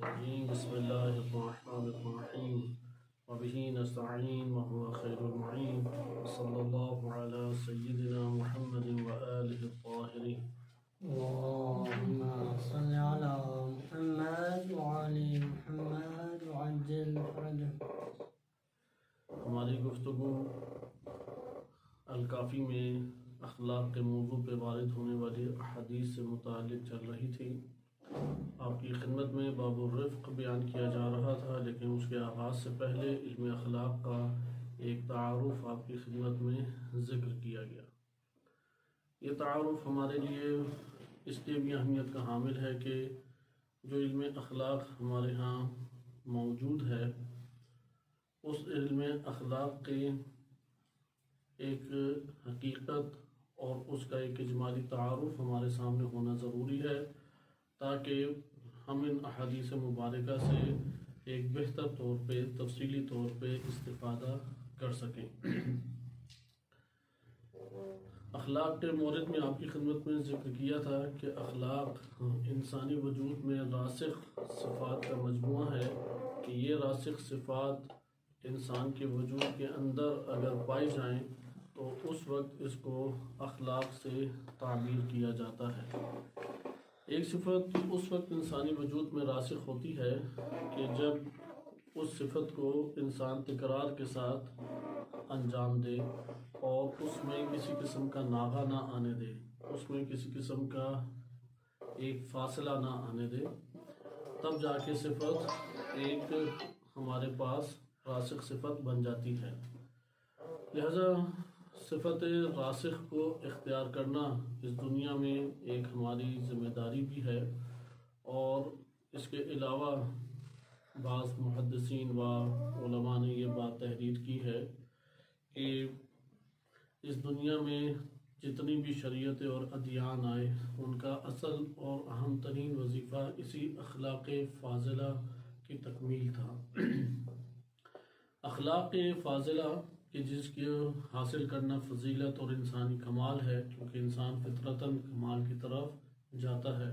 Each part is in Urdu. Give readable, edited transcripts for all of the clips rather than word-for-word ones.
الرجيم بسم الله الرحمن الرحيم وبه نستعين وهو خير المعين وصلى الله على سيدنا محمد وآله الطاهرين اللهم صل على محمد وعلى محمد وعجل فرجه. ہماری گفتگو الکافی میں اخلاق کے موضوع پہ وارد ہونے والی احادیث سے متعلق چل رہی تھی. آپ کی خدمت میں باب الرفق بیان کیا جا رہا تھا، لیکن اس کے آغاز سے پہلے علم اخلاق کا ایک تعارف آپ کی خدمت میں ذکر کیا گیا. یہ تعارف ہمارے لیے اس لیے بھی اہمیت کا حامل ہے کہ جو علم اخلاق ہمارے ہاں موجود ہے، اس علم اخلاق کے ایک حقیقت اور اس کا ایک اجمالی تعارف ہمارے سامنے ہونا ضروری ہے تاکہ ہم ان احادیث مبارکہ سے ایک بہتر طور پہ تفصیلی طور پہ استفادہ کر سکیں. اخلاق کے مورد میں آپ کی خدمت میں ذکر کیا تھا کہ اخلاق انسانی وجود میں راسخ صفات کا مجموعہ ہے کہ یہ راسخ صفات انسان کے وجود کے اندر اگر پائی جائیں تو اس وقت اس کو اخلاق سے تعبیر کیا جاتا ہے. ایک صفت اس وقت انسانی وجود میں راسخ ہوتی ہے کہ جب اس صفت کو انسان تکرار کے ساتھ انجام دے اور اس میں کسی قسم کا ناغہ نہ آنے دے، اس میں کسی قسم کا ایک فاصلہ نہ آنے دے، تب جا کے صفت ایک ہمارے پاس راسخ صفت بن جاتی ہے. لہذا صفت راسخ کو اختیار کرنا اس دنیا میں ایک ہماری ذمہ داری بھی ہے، اور اس کے علاوہ بعض محدثین و علماء نے یہ بات تحریر کی ہے کہ اس دنیا میں جتنی بھی شریعتیں اور ادیان آئے ان کا اصل اور اہم ترین وظیفہ اسی اخلاق فاضلہ کی تکمیل تھا. اخلاق فاضلہ کہ جس کی حاصل کرنا فضیلت اور انسانی کمال ہے، کیونکہ انسان فطرتاً کمال کی طرف جاتا ہے.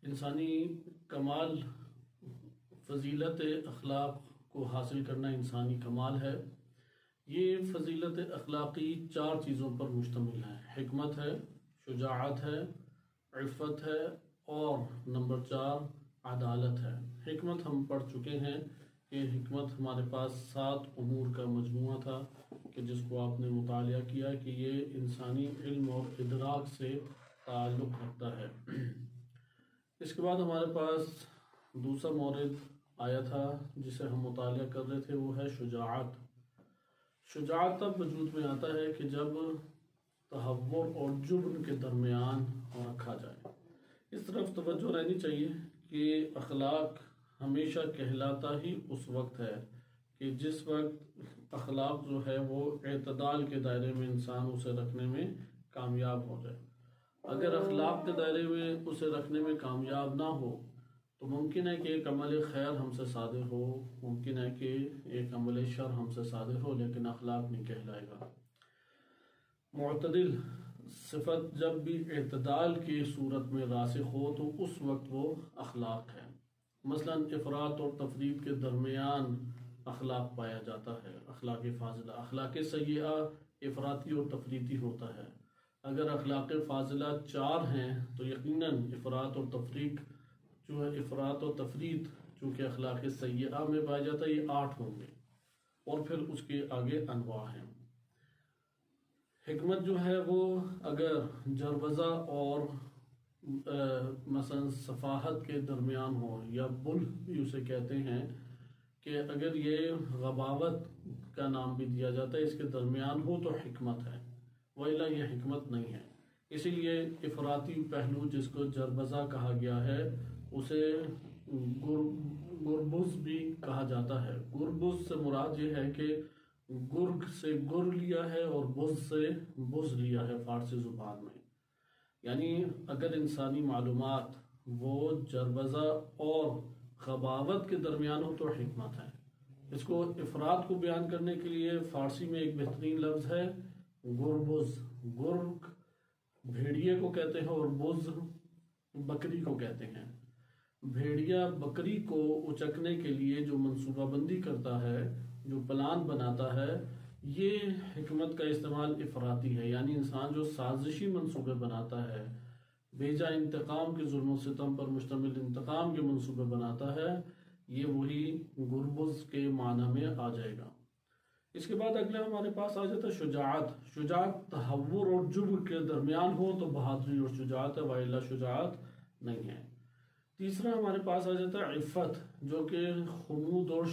انسانی کمال، فضیلت اخلاق کو حاصل کرنا انسانی کمال ہے. یہ فضیلت اخلاقی 4 چیزوں پر مشتمل ہے: حکمت ہے، شجاعت ہے، عفت ہے، اور نمبر 4 عدالت ہے. حکمت ہم پڑھ چکے ہیں کہ حکمت ہمارے پاس 7 امور کا مجموعہ تھا کہ جس کو آپ نے مطالعہ کیا کہ یہ انسانی علم اور ادراک سے تعلق رکھتا ہے. اس کے بعد ہمارے پاس دوسرا مورد آیا تھا جسے ہم مطالعہ کر رہے تھے، وہ ہے شجاعت. شجاعت تب وجود میں آتا ہے کہ جب تہور اور جبن کے درمیان رکھا جائے. اس طرف توجہ رہنی چاہیے کہ اخلاق ہمیشہ کہلاتا ہی اس وقت ہے کہ جس وقت اخلاق جو ہے وہ اعتدال کے دائرے میں انسان اسے رکھنے میں کامیاب ہو جائے. اگر اخلاق کے دائرے میں اسے رکھنے میں کامیاب نہ ہو تو ممکن ہے کہ ایک عمل خیر ہم سے صادر ہو، ممکن ہے کہ ایک عمل شر ہم سے صادر ہو، لیکن اخلاق نہیں کہلائے گا. معتدل صفت جب بھی اعتدال کی صورت میں راسخ ہو تو اس وقت وہ اخلاق ہے. مثلا افراط اور تفریط کے درمیان اخلاق پایا جاتا ہے، اخلاق فاضلہ. اخلاق سیئہ افراطی اور تفریطی ہوتا ہے. اگر اخلاق فاضلہ 4 ہیں تو یقیناً افراط اور تفریط چونکہ اخلاق سیئہ میں پایا جاتا ہے، یہ 8 ہوں گے، اور پھر اس کے آگے انواع ہیں. حکمت جو ہے وہ اگر جروزہ اور مثلا صفاحت کے درمیان ہو، یا بل بھی اسے کہتے ہیں، کہ اگر یہ غباوت کا نام بھی دیا جاتا ہے، اس کے درمیان ہو تو حکمت ہے، وإلا یہ حکمت نہیں ہے. اسی لیے افراطی پہلو جس کو جربزہ کہا گیا ہے اسے گربز بھی کہا جاتا ہے. گربز سے مراد یہ ہے کہ گرگ سے گر لیا ہے اور بز سے بز لیا ہے فارسی زبان میں. یعنی اگر انسانی معلومات وہ جربزہ اور غباوت کے درمیان ہو تو حکمت ہے. اس کو افراد کو بیان کرنے کے لیے فارسی میں ایک بہترین لفظ ہے گربز. گرگ بھیڑیے کو کہتے ہیں اور بز بکری کو کہتے ہیں. بھیڑیا بکری کو اچکنے کے لیے جو منصوبہ بندی کرتا ہے، جو پلان بناتا ہے، یہ حکمت کا استعمال افراطی ہے، یعنی انسان جو سازشی منصوبے بناتا ہے، بیجا انتقام کے ظلم و ستم پر مشتمل انتقام کے منصوبے بناتا ہے، یہ وہی گربز کے معنی میں آ جائے گا۔ اس کے بعد اگلا ہمارے پاس آ جاتا ہے شجاعت۔ شجاعت تہور اور جبر کے درمیان ہو تو بہادری اور شجاعت ہے، وإلا شجاعت نہیں ہے۔ تیسرا ہمارے پاس آ جاتا ہے عفت، جو کہ خمود اور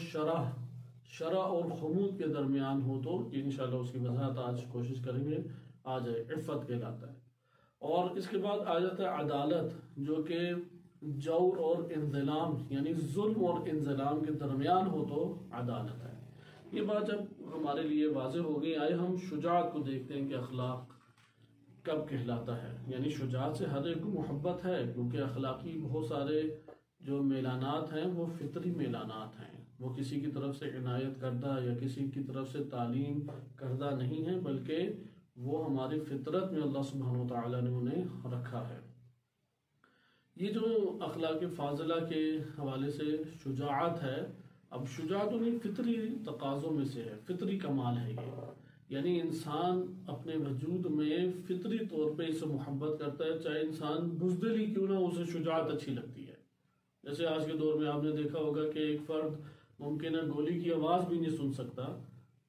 شرح اور خمود کے درمیان ہو تو انشاءاللہ اس کی وضاحت آج کوشش کریں گے آ جائے، عفت کہلاتا ہے۔ اور اس کے بعد آ جاتا ہے عدالت، جو کہ جور اور انظلام یعنی ظلم اور انظلام کے درمیان ہو تو عدالت ہے۔ یہ بات جب ہمارے لیے واضح ہو گئی، آئے ہم شجاعت کو دیکھتے ہیں کہ اخلاق کب کہلاتا ہے۔ یعنی شجاعت سے ہر ایک کو محبت ہے، کیونکہ اخلاقی بہت سارے جو میلانات ہیں وہ فطری میلانات ہیں، وہ کسی کی طرف سے عنایت کردہ یا کسی کی طرف سے تعلیم کردہ نہیں ہیں، بلکہ وہ ہماری فطرت میں اللہ سبحانہ وتعالی نے انہیں رکھا ہے۔ یہ جو اخلاق فاضلہ کے حوالے سے شجاعت ہے، اب شجاعت انہیں فطری تقاضوں میں سے ہے، فطری کمال ہے یہ، یعنی انسان اپنے وجود میں فطری طور پہ اسے محبت کرتا ہے، چاہے انسان بزدل ہی کیوں نہ، اسے شجاعت اچھی لگتی ہے۔ جیسے آج کے دور میں آپ نے دیکھا ہوگا کہ ایک فرد ممکن ہے گولی کی آواز بھی نہیں سن سکتا،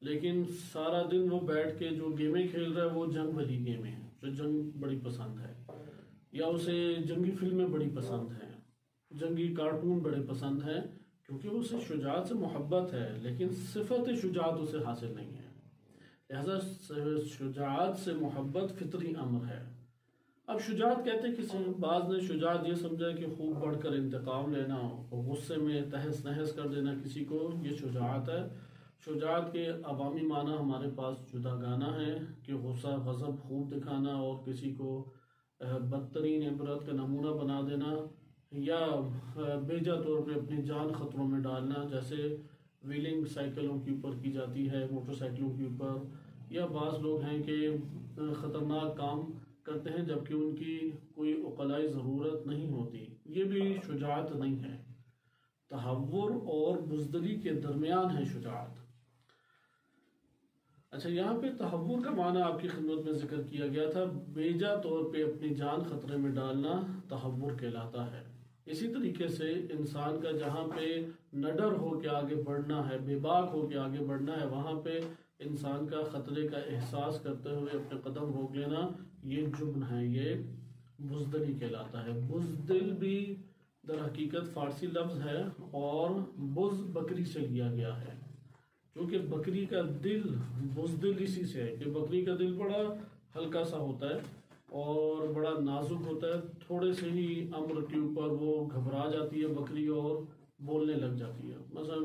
لیکن سارا دن وہ بیٹھ کے جو گیمیں کھیل رہا ہے وہ جنگ والی گیمیں ہیں، جو جنگ بڑی پسند ہے، یا اسے جنگی فلمیں بڑی پسند ہیں، جنگی کارٹون بڑے پسند ہیں، کیونکہ اسے شجاعت سے محبت ہے، لیکن صفت شجاعت اسے حاصل نہیں ہے۔ لہذا شجاعت سے محبت فطری امر ہے۔ اب شجاعت کہتے کسی بعض نے شجاعت یہ سمجھا کہ خوب بڑھ کر انتقام لینا اور غصے میں تہس نہس کر دینا کسی کو، یہ شجاعت ہے۔ شجاعت کے عوامی معنی ہمارے پاس جدا گانا ہے کہ غصہ غضب خوب دکھانا اور کسی کو بدترین عبرت کا نمونہ بنا دینا، یا بیجا طور پہ اپنی جان خطروں میں ڈالنا، جیسے ویلنگ سائیکلوں کے اوپر کی جاتی ہے، موٹر سائیکلوں کے اوپر، یا بعض لوگ ہیں کہ خطرناک کام کرتے ہیں جبکہ ان کی کوئی عقلائی ضرورت نہیں ہوتی، یہ بھی شجاعت نہیں ہے۔ تہور اور بزدلی کے درمیان ہے شجاعت۔ اچھا، یہاں پہ تہور کا معنی آپ کی خدمت میں ذکر کیا گیا تھا، بیجا طور پہ اپنی جان خطرے میں ڈالنا تہور کہلاتا ہے۔ اسی طریقے سے انسان کا جہاں پہ نڈر ہو کے آگے بڑھنا ہے، بے باک ہو کے آگے بڑھنا ہے، وہاں پہ انسان کا خطرے کا احساس کرتے ہوئے اپنے قدم روک لینا، یہ جبن ہے، یہ بزدلی کہلاتا ہے۔ بزدل بھی در حقیقت فارسی لفظ ہے اور بز بکری سے لیا گیا ہے، کیونکہ بکری کا دل بزدل اسی سے ہے کہ بکری کا دل بڑا ہلکا سا ہوتا ہے اور بڑا نازک ہوتا ہے، تھوڑے سے ہی امر کے اوپر وہ گھبرا جاتی ہے بکری اور بولنے لگ جاتی ہے۔ مثلا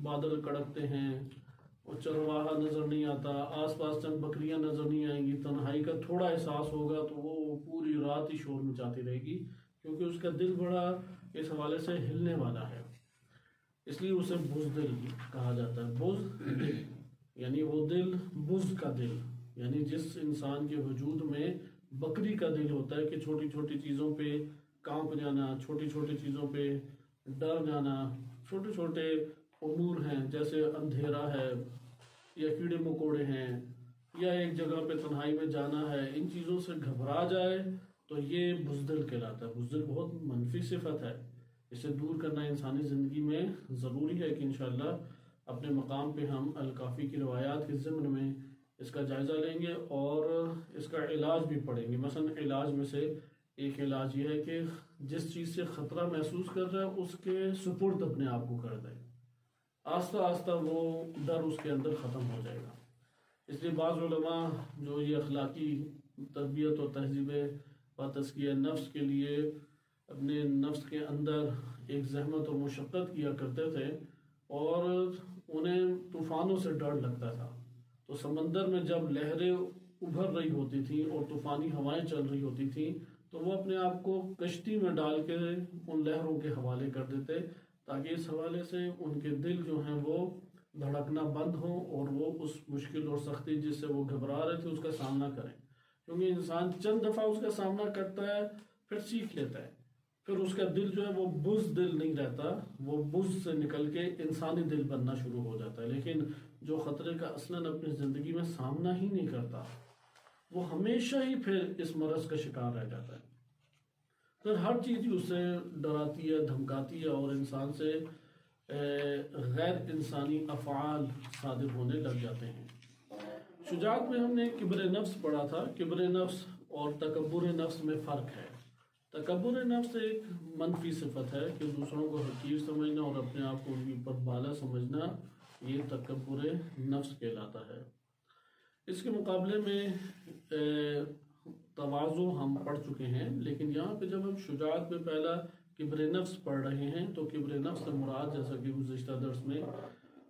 بادل کڑکتے ہیں اور چرواہا نظر نہیں آتا، آس پاس چند بکریاں نظر نہیں آئیں گی، تنہائی کا تھوڑا احساس ہوگا تو وہ پوری رات ہی شور مچاتی رہے گی، کیونکہ اس کا دل بڑا اس حوالے سے ہلنے والا ہے، اس لیے اسے بزدل کہا جاتا ہے۔ بزدل یعنی وہ دل، بز کا دل یعنی جس انسان کے وجود میں بکری کا دل ہوتا ہے کہ چھوٹی چھوٹی چیزوں پہ کانپ جانا، چھوٹی چھوٹی چیزوں پہ ڈر جانا، چھوٹے چھوٹے امور ہیں جیسے اندھیرا ہے یا کیڑے مکوڑے ہیں یا ایک جگہ پہ تنہائی میں جانا ہے، ان چیزوں سے گھبرا جائے تو یہ بزدل کہلاتا ہے۔ بزدل بہت منفی صفت ہے، اسے دور کرنا انسانی زندگی میں ضروری ہے کہ انشاءاللہ اپنے مقام پہ ہم الکافی کی روایات کے ضمن میں اس کا جائزہ لیں گے اور اس کا علاج بھی پڑھیں گے۔ مثلا علاج میں سے ایک علاج یہ ہے کہ جس چیز سے خطرہ محسوس کر رہا ہے اس کے سپرد اپنے آپ کو کر دے، آہستہ آہستہ وہ ڈر اس کے اندر ختم ہو جائے گا۔ اس لیے بعض علماء جو یہ اخلاقی تربیت اور تہذیب و تزکیہ نفس کے لیے اپنے نفس کے اندر ایک زحمت اور مشقت کیا کرتے تھے اور انہیں طوفانوں سے ڈر لگتا تھا، تو سمندر میں جب لہریں ابھر رہی ہوتی تھیں اور طوفانی ہوائیں چل رہی ہوتی تھیں تو وہ اپنے آپ کو کشتی میں ڈال کے ان لہروں کے حوالے کر دیتے تاکہ اس حوالے سے ان کے دل جو ہیں وہ دھڑکنا بند ہوں اور وہ اس مشکل اور سختی جس سے وہ گھبرا رہے تھے اس کا سامنا کریں، کیونکہ انسان چند دفعہ اس کا سامنا کرتا ہے پھر سیکھ لیتا ہے، پھر اس کا دل جو ہے وہ بزدل نہیں رہتا، وہ بز سے نکل کے انسانی دل بننا شروع ہو جاتا ہے. لیکن جو خطرے کا اصلاً اپنی زندگی میں سامنا ہی نہیں کرتا وہ ہمیشہ ہی پھر اس مرض کا شکار رہ جاتا ہے. پھر ہر چیز ہی اسے ڈراتی ہے، دھمکاتی ہے، اور انسان سے غیر انسانی افعال صادر ہونے لگ جاتے ہیں. شجاعت میں ہم نے کبر نفس پڑھا تھا. کبر نفس اور تکبر نفس میں فرق ہے. تکبر نفس ایک منفی صفت ہے کہ دوسروں کو حقیر سمجھنا اور اپنے آپ کو ان کے اوپر بالا سمجھنا، یہ تکبر نفس کہلاتا ہے. اس کے مقابلے میں تواضع ہم پڑھ چکے ہیں، لیکن یہاں پہ جب ہم شجاعت میں پہلا کبر نفس پڑھ رہے ہیں تو کبر نفس سے مراد، جیسا کہ گزشتہ درس میں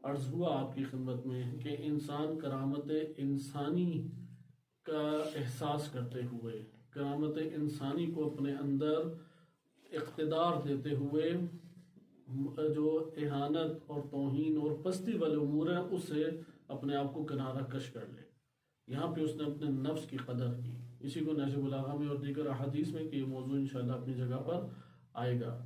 عرض ہوا آپ کی خدمت میں، کہ انسان کرامت انسانی کا احساس کرتے ہوئے، کرامت انسانی کو اپنے اندر اقتدار دیتے ہوئے جو اہانت اور توہین اور پستی والے امور ہیں اس سے اپنے آپ کو کنارہ کش کر لے. یہاں پہ اس نے اپنے نفس کی قدر کی. اسی کو نہج البلاغہ میں اور دیگر احادیث میں، کہ یہ موضوع انشاءاللہ اپنی جگہ پر آئے گا،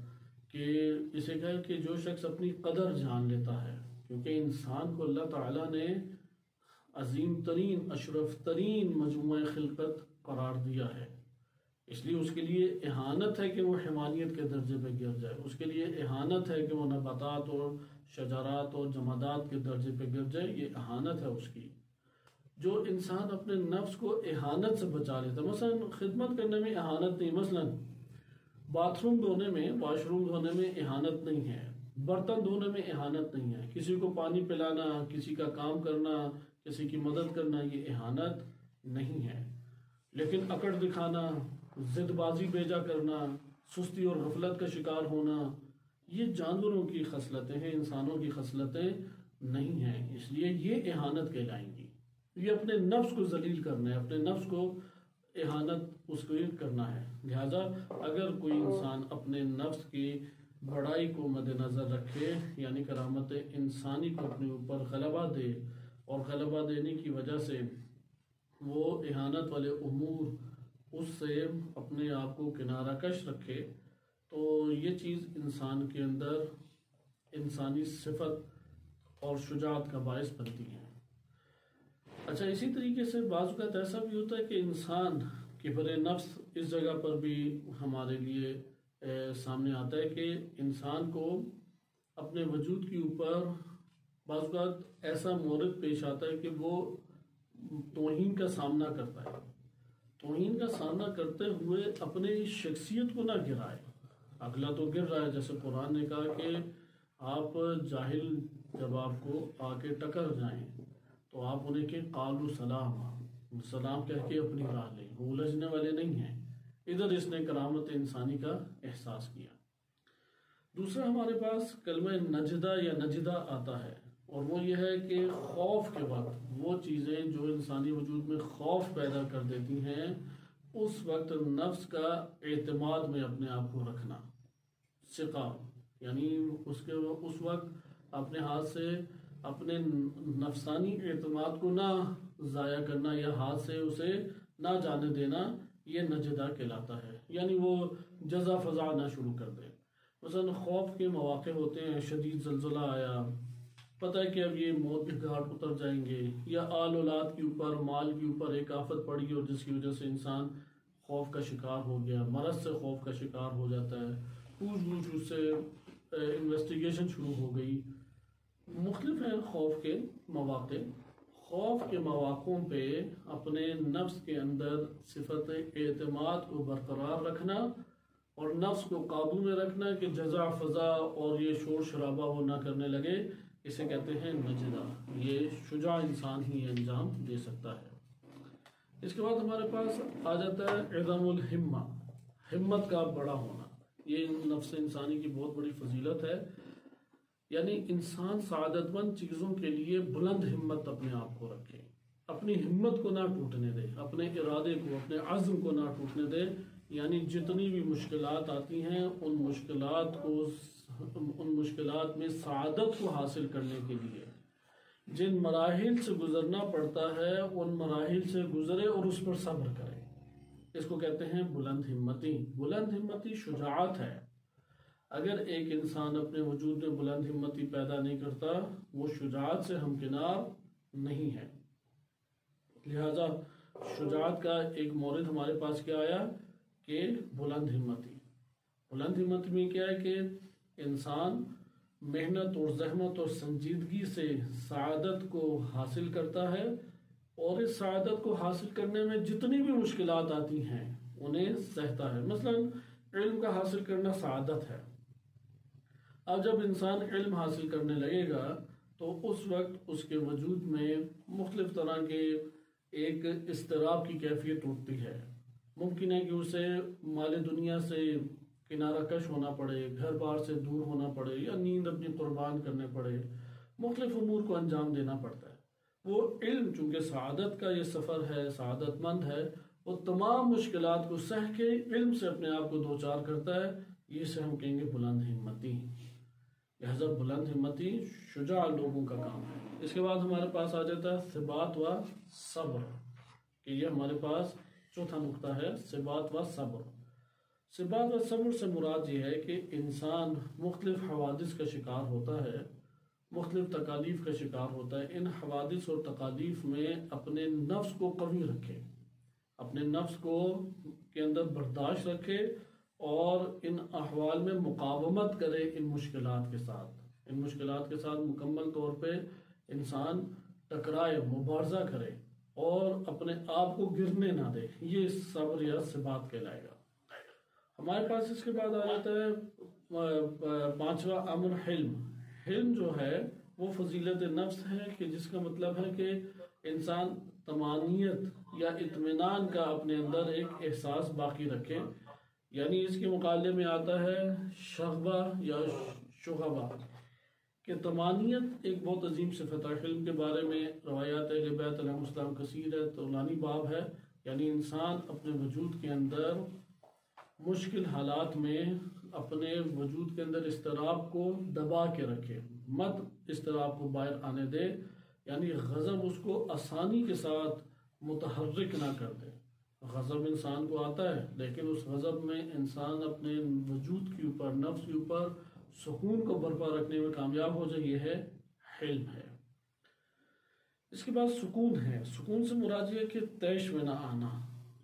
کہ اسے کہا کہ جو شخص اپنی قدر جان لیتا ہے، کیونکہ انسان کو اللہ تعالیٰ نے عظیم ترین اشرف ترین مجموعہ خلقت قرار دیا ہے، اس لیے اس کے لیے اہانت ہے کہ وہ حیوانیت کے درجے پہ گر جائے. اس کے لیے اہانت ہے کہ وہ نباتات اور شجرات اور جمادات کے درجے پہ گر جائے. یہ اہانت ہے اس کی. جو انسان اپنے نفس کو اہانت سے بچا لیتا، مثلا خدمت کرنے میں اہانت نہیں، مثلا باتھ روم دھونے میں، واش روم دھونے میں اہانت نہیں ہے، برتن دھونے میں اہانت نہیں ہے، کسی کو پانی پلانا، کسی کا کام کرنا، کسی کی مدد کرنا، یہ اہانت نہیں ہے. لیکن اکڑ دکھانا، ضد بازی بیجا کرنا، سستی اور غفلت کا شکار ہونا، یہ جانوروں کی خصلتیں ہیں، انسانوں کی خصلتیں نہیں ہیں. اس لیے یہ اہانت کہلائیں گی. یہ اپنے نفس کو ذلیل کرنا ہے، اپنے نفس کو اہانت اس کو کرنا ہے. لہذا اگر کوئی انسان اپنے نفس کی بڑائی کو مد نظر رکھے، یعنی کرامت انسانی کو اپنے اوپر غلبہ دے، اور غلبہ دینے کی وجہ سے وہ اہانت والے امور اس سے اپنے آپ کو کنارہ کش رکھے، تو یہ چیز انسان کے اندر انسانی صفت اور شجاعت کا باعث بنتی ہے. اچھا، اسی طریقے سے بعض اوقات ایسا بھی ہوتا ہے کہ انسان کبر نفس اس جگہ پر بھی ہمارے لیے سامنے آتا ہے کہ انسان کو اپنے وجود کے اوپر بعض اوقات ایسا مورد پیش آتا ہے کہ وہ توہین کا سامنا کرتا ہے. توہین کا سامنا کرتے ہوئے اپنے شخصیت کو نہ گرائے. اگلا تو گر رہا ہے، جیسے قرآن نے کہا کہ آپ جاہل جب آپ کو آ کے ٹکر جائیں تو آپ انہیں کہ قالوا سلام، سلام کہہ کے اپنی راہ لیں. وہ الجھنے والے نہیں ہیں. ادھر اس نے کرامت انسانی کا احساس کیا. دوسرا ہمارے پاس کلمہ نجدہ یا نجدہ آتا ہے، اور وہ یہ ہے کہ خوف کے وقت وہ چیزیں جو انسانی وجود میں خوف پیدا کر دیتی ہیں، اس وقت نفس کا اعتماد میں اپنے آپ کو رکھنا، ثقہ، یعنی اس وقت اپنے ہاتھ سے اپنے نفسانی اعتماد کو نہ ضائع کرنا یا ہاتھ سے اسے نہ جانے دینا، یہ نجدہ کہلاتا ہے. یعنی وہ جزا فضا نہ شروع کر دے. مثلا خوف کے مواقع ہوتے ہیں، شدید زلزلہ آیا، پتہ ہے کہ اب یہ موت کے گھاٹ اتر جائیں گے، یا آل اولاد کے اوپر، مال کے اوپر ایک آفت پڑی اور جس کی وجہ سے انسان خوف کا شکار ہو گیا، مرض سے خوف کا شکار ہو جاتا ہے، پوچھ گچھ اس سے انویسٹیگیشن شروع ہو گئی. مختلف ہیں خوف کے مواقع. خوف کے مواقعوں پہ اپنے نفس کے اندر صفت اعتماد کو برقرار رکھنا اور نفس کو قابو میں رکھنا کہ جزا فضا اور یہ شور شرابہ وہ نہ کرنے لگے، اسے کہتے ہیں نجدہ. یہ شجاع انسان ہی انجام دے سکتا ہے. اس کے بعد ہمارے پاس آ جاتا ہے عظم الہمہ، ہمت کا بڑا ہونا. یہ نفس انسانی کی بہت بڑی فضیلت ہے. یعنی انسان سعادت مند چیزوں کے لیے بلند ہمت اپنے آپ کو رکھے، اپنی ہمت کو نہ ٹوٹنے دے، اپنے ارادے کو، اپنے عزم کو نہ ٹوٹنے دے. یعنی جتنی بھی مشکلات آتی ہیں ان مشکلات میں سعادت کو حاصل کرنے کے لیے جن مراحل سے گزرنا پڑتا ہے ان مراحل سے گزرے اور اس پر صبر کرے. اس کو کہتے ہیں بلند ہمتی. بلند ہمتی شجاعت ہے. اگر ایک انسان اپنے وجود میں بلند ہمتی پیدا نہیں کرتا وہ شجاعت سے ہمکنار نہیں ہے۔ لہذا شجاعت کا ایک مورد ہمارے پاس کیا آیا کہ بلند ہمتی۔ بلند ہمت میں کیا ہے کہ انسان محنت اور زحمت اور سنجیدگی سے سعادت کو حاصل کرتا ہے، اور اس سعادت کو حاصل کرنے میں جتنی بھی مشکلات آتی ہیں انہیں سہتا ہے۔ مثلا علم کا حاصل کرنا سعادت ہے۔ اب جب انسان علم حاصل کرنے لگے گا تو اس وقت اس کے وجود میں مختلف طرح کے ایک اضطراب کی کیفیت اٹھتی ہے۔ ممکن ہے کہ اسے مال دنیا سے کنارہ کش ہونا پڑے، گھر بار سے دور ہونا پڑے، یا نیند اپنی قربان کرنے پڑے، مختلف امور کو انجام دینا پڑتا ہے۔ وہ علم چونکہ سعادت کا یہ سفر ہے، سعادت مند ہے، وہ تمام مشکلات کو سہ کے علم سے اپنے آپ کو دوچار کرتا ہے، یہ سے ہم کہیں گے بلند ہمتی۔ لہذا بلند ہمتی شجاع لوگوں کا کام ہے۔ اس کے بعد ہمارے پاس آ جاتا ہے ثبات و صبر، کہ یہ ہمارے پاس چوتھا نقطہ ہے، ثبات و صبر۔ ثبات و صبر سے مراد یہ ہے کہ انسان مختلف حوادث کا شکار ہوتا ہے، مختلف تکالیف کا شکار ہوتا ہے۔ ان حوادث اور تکالیف میں اپنے نفس کو قوی رکھے، اپنے نفس کو کے اندر برداشت رکھے، اور ان احوال میں مقاومت کرے ان مشکلات کے ساتھ۔ ان مشکلات کے ساتھ مکمل طور پہ انسان ٹکرائے، مبارزہ کرے، اور اپنے آپ کو گرنے نہ دے، یہ صبر یا ثبات کہلائے گا۔ ہمارے پاس اس کے بعد آ جاتا ہے پانچواں امر حلم۔ حلم جو ہے وہ فضیلت نفس ہے، کہ جس کا مطلب ہے کہ انسان طمانینت یا اطمینان کا اپنے اندر ایک احساس باقی رکھے۔ یعنی اس کے مقابلے میں آتا ہے شغبہ یا شغبہ، کہ طمانینت ایک بہت عظیم صفت ہے۔ حلم کے بارے میں روایات اہل بیت علیہ السلام کثیر ہے، طولانی باب ہے۔ یعنی انسان اپنے وجود کے اندر مشکل حالات میں اپنے وجود کے اندر اضطراب کو دبا کے رکھے، مت اضطراب کو باہر آنے دے، یعنی غضب اس کو آسانی کے ساتھ متحرک نہ کر دے۔ غضب انسان کو آتا ہے، لیکن اس غضب میں انسان اپنے وجود کے اوپر، نفس کے اوپر سکون کو برپا رکھنے میں کامیاب ہو جائے، یہ ہے حلم ہے۔ اس کے بعد سکون ہے۔ سکون سے مراد یہ کہ طیش میں نہ آنا،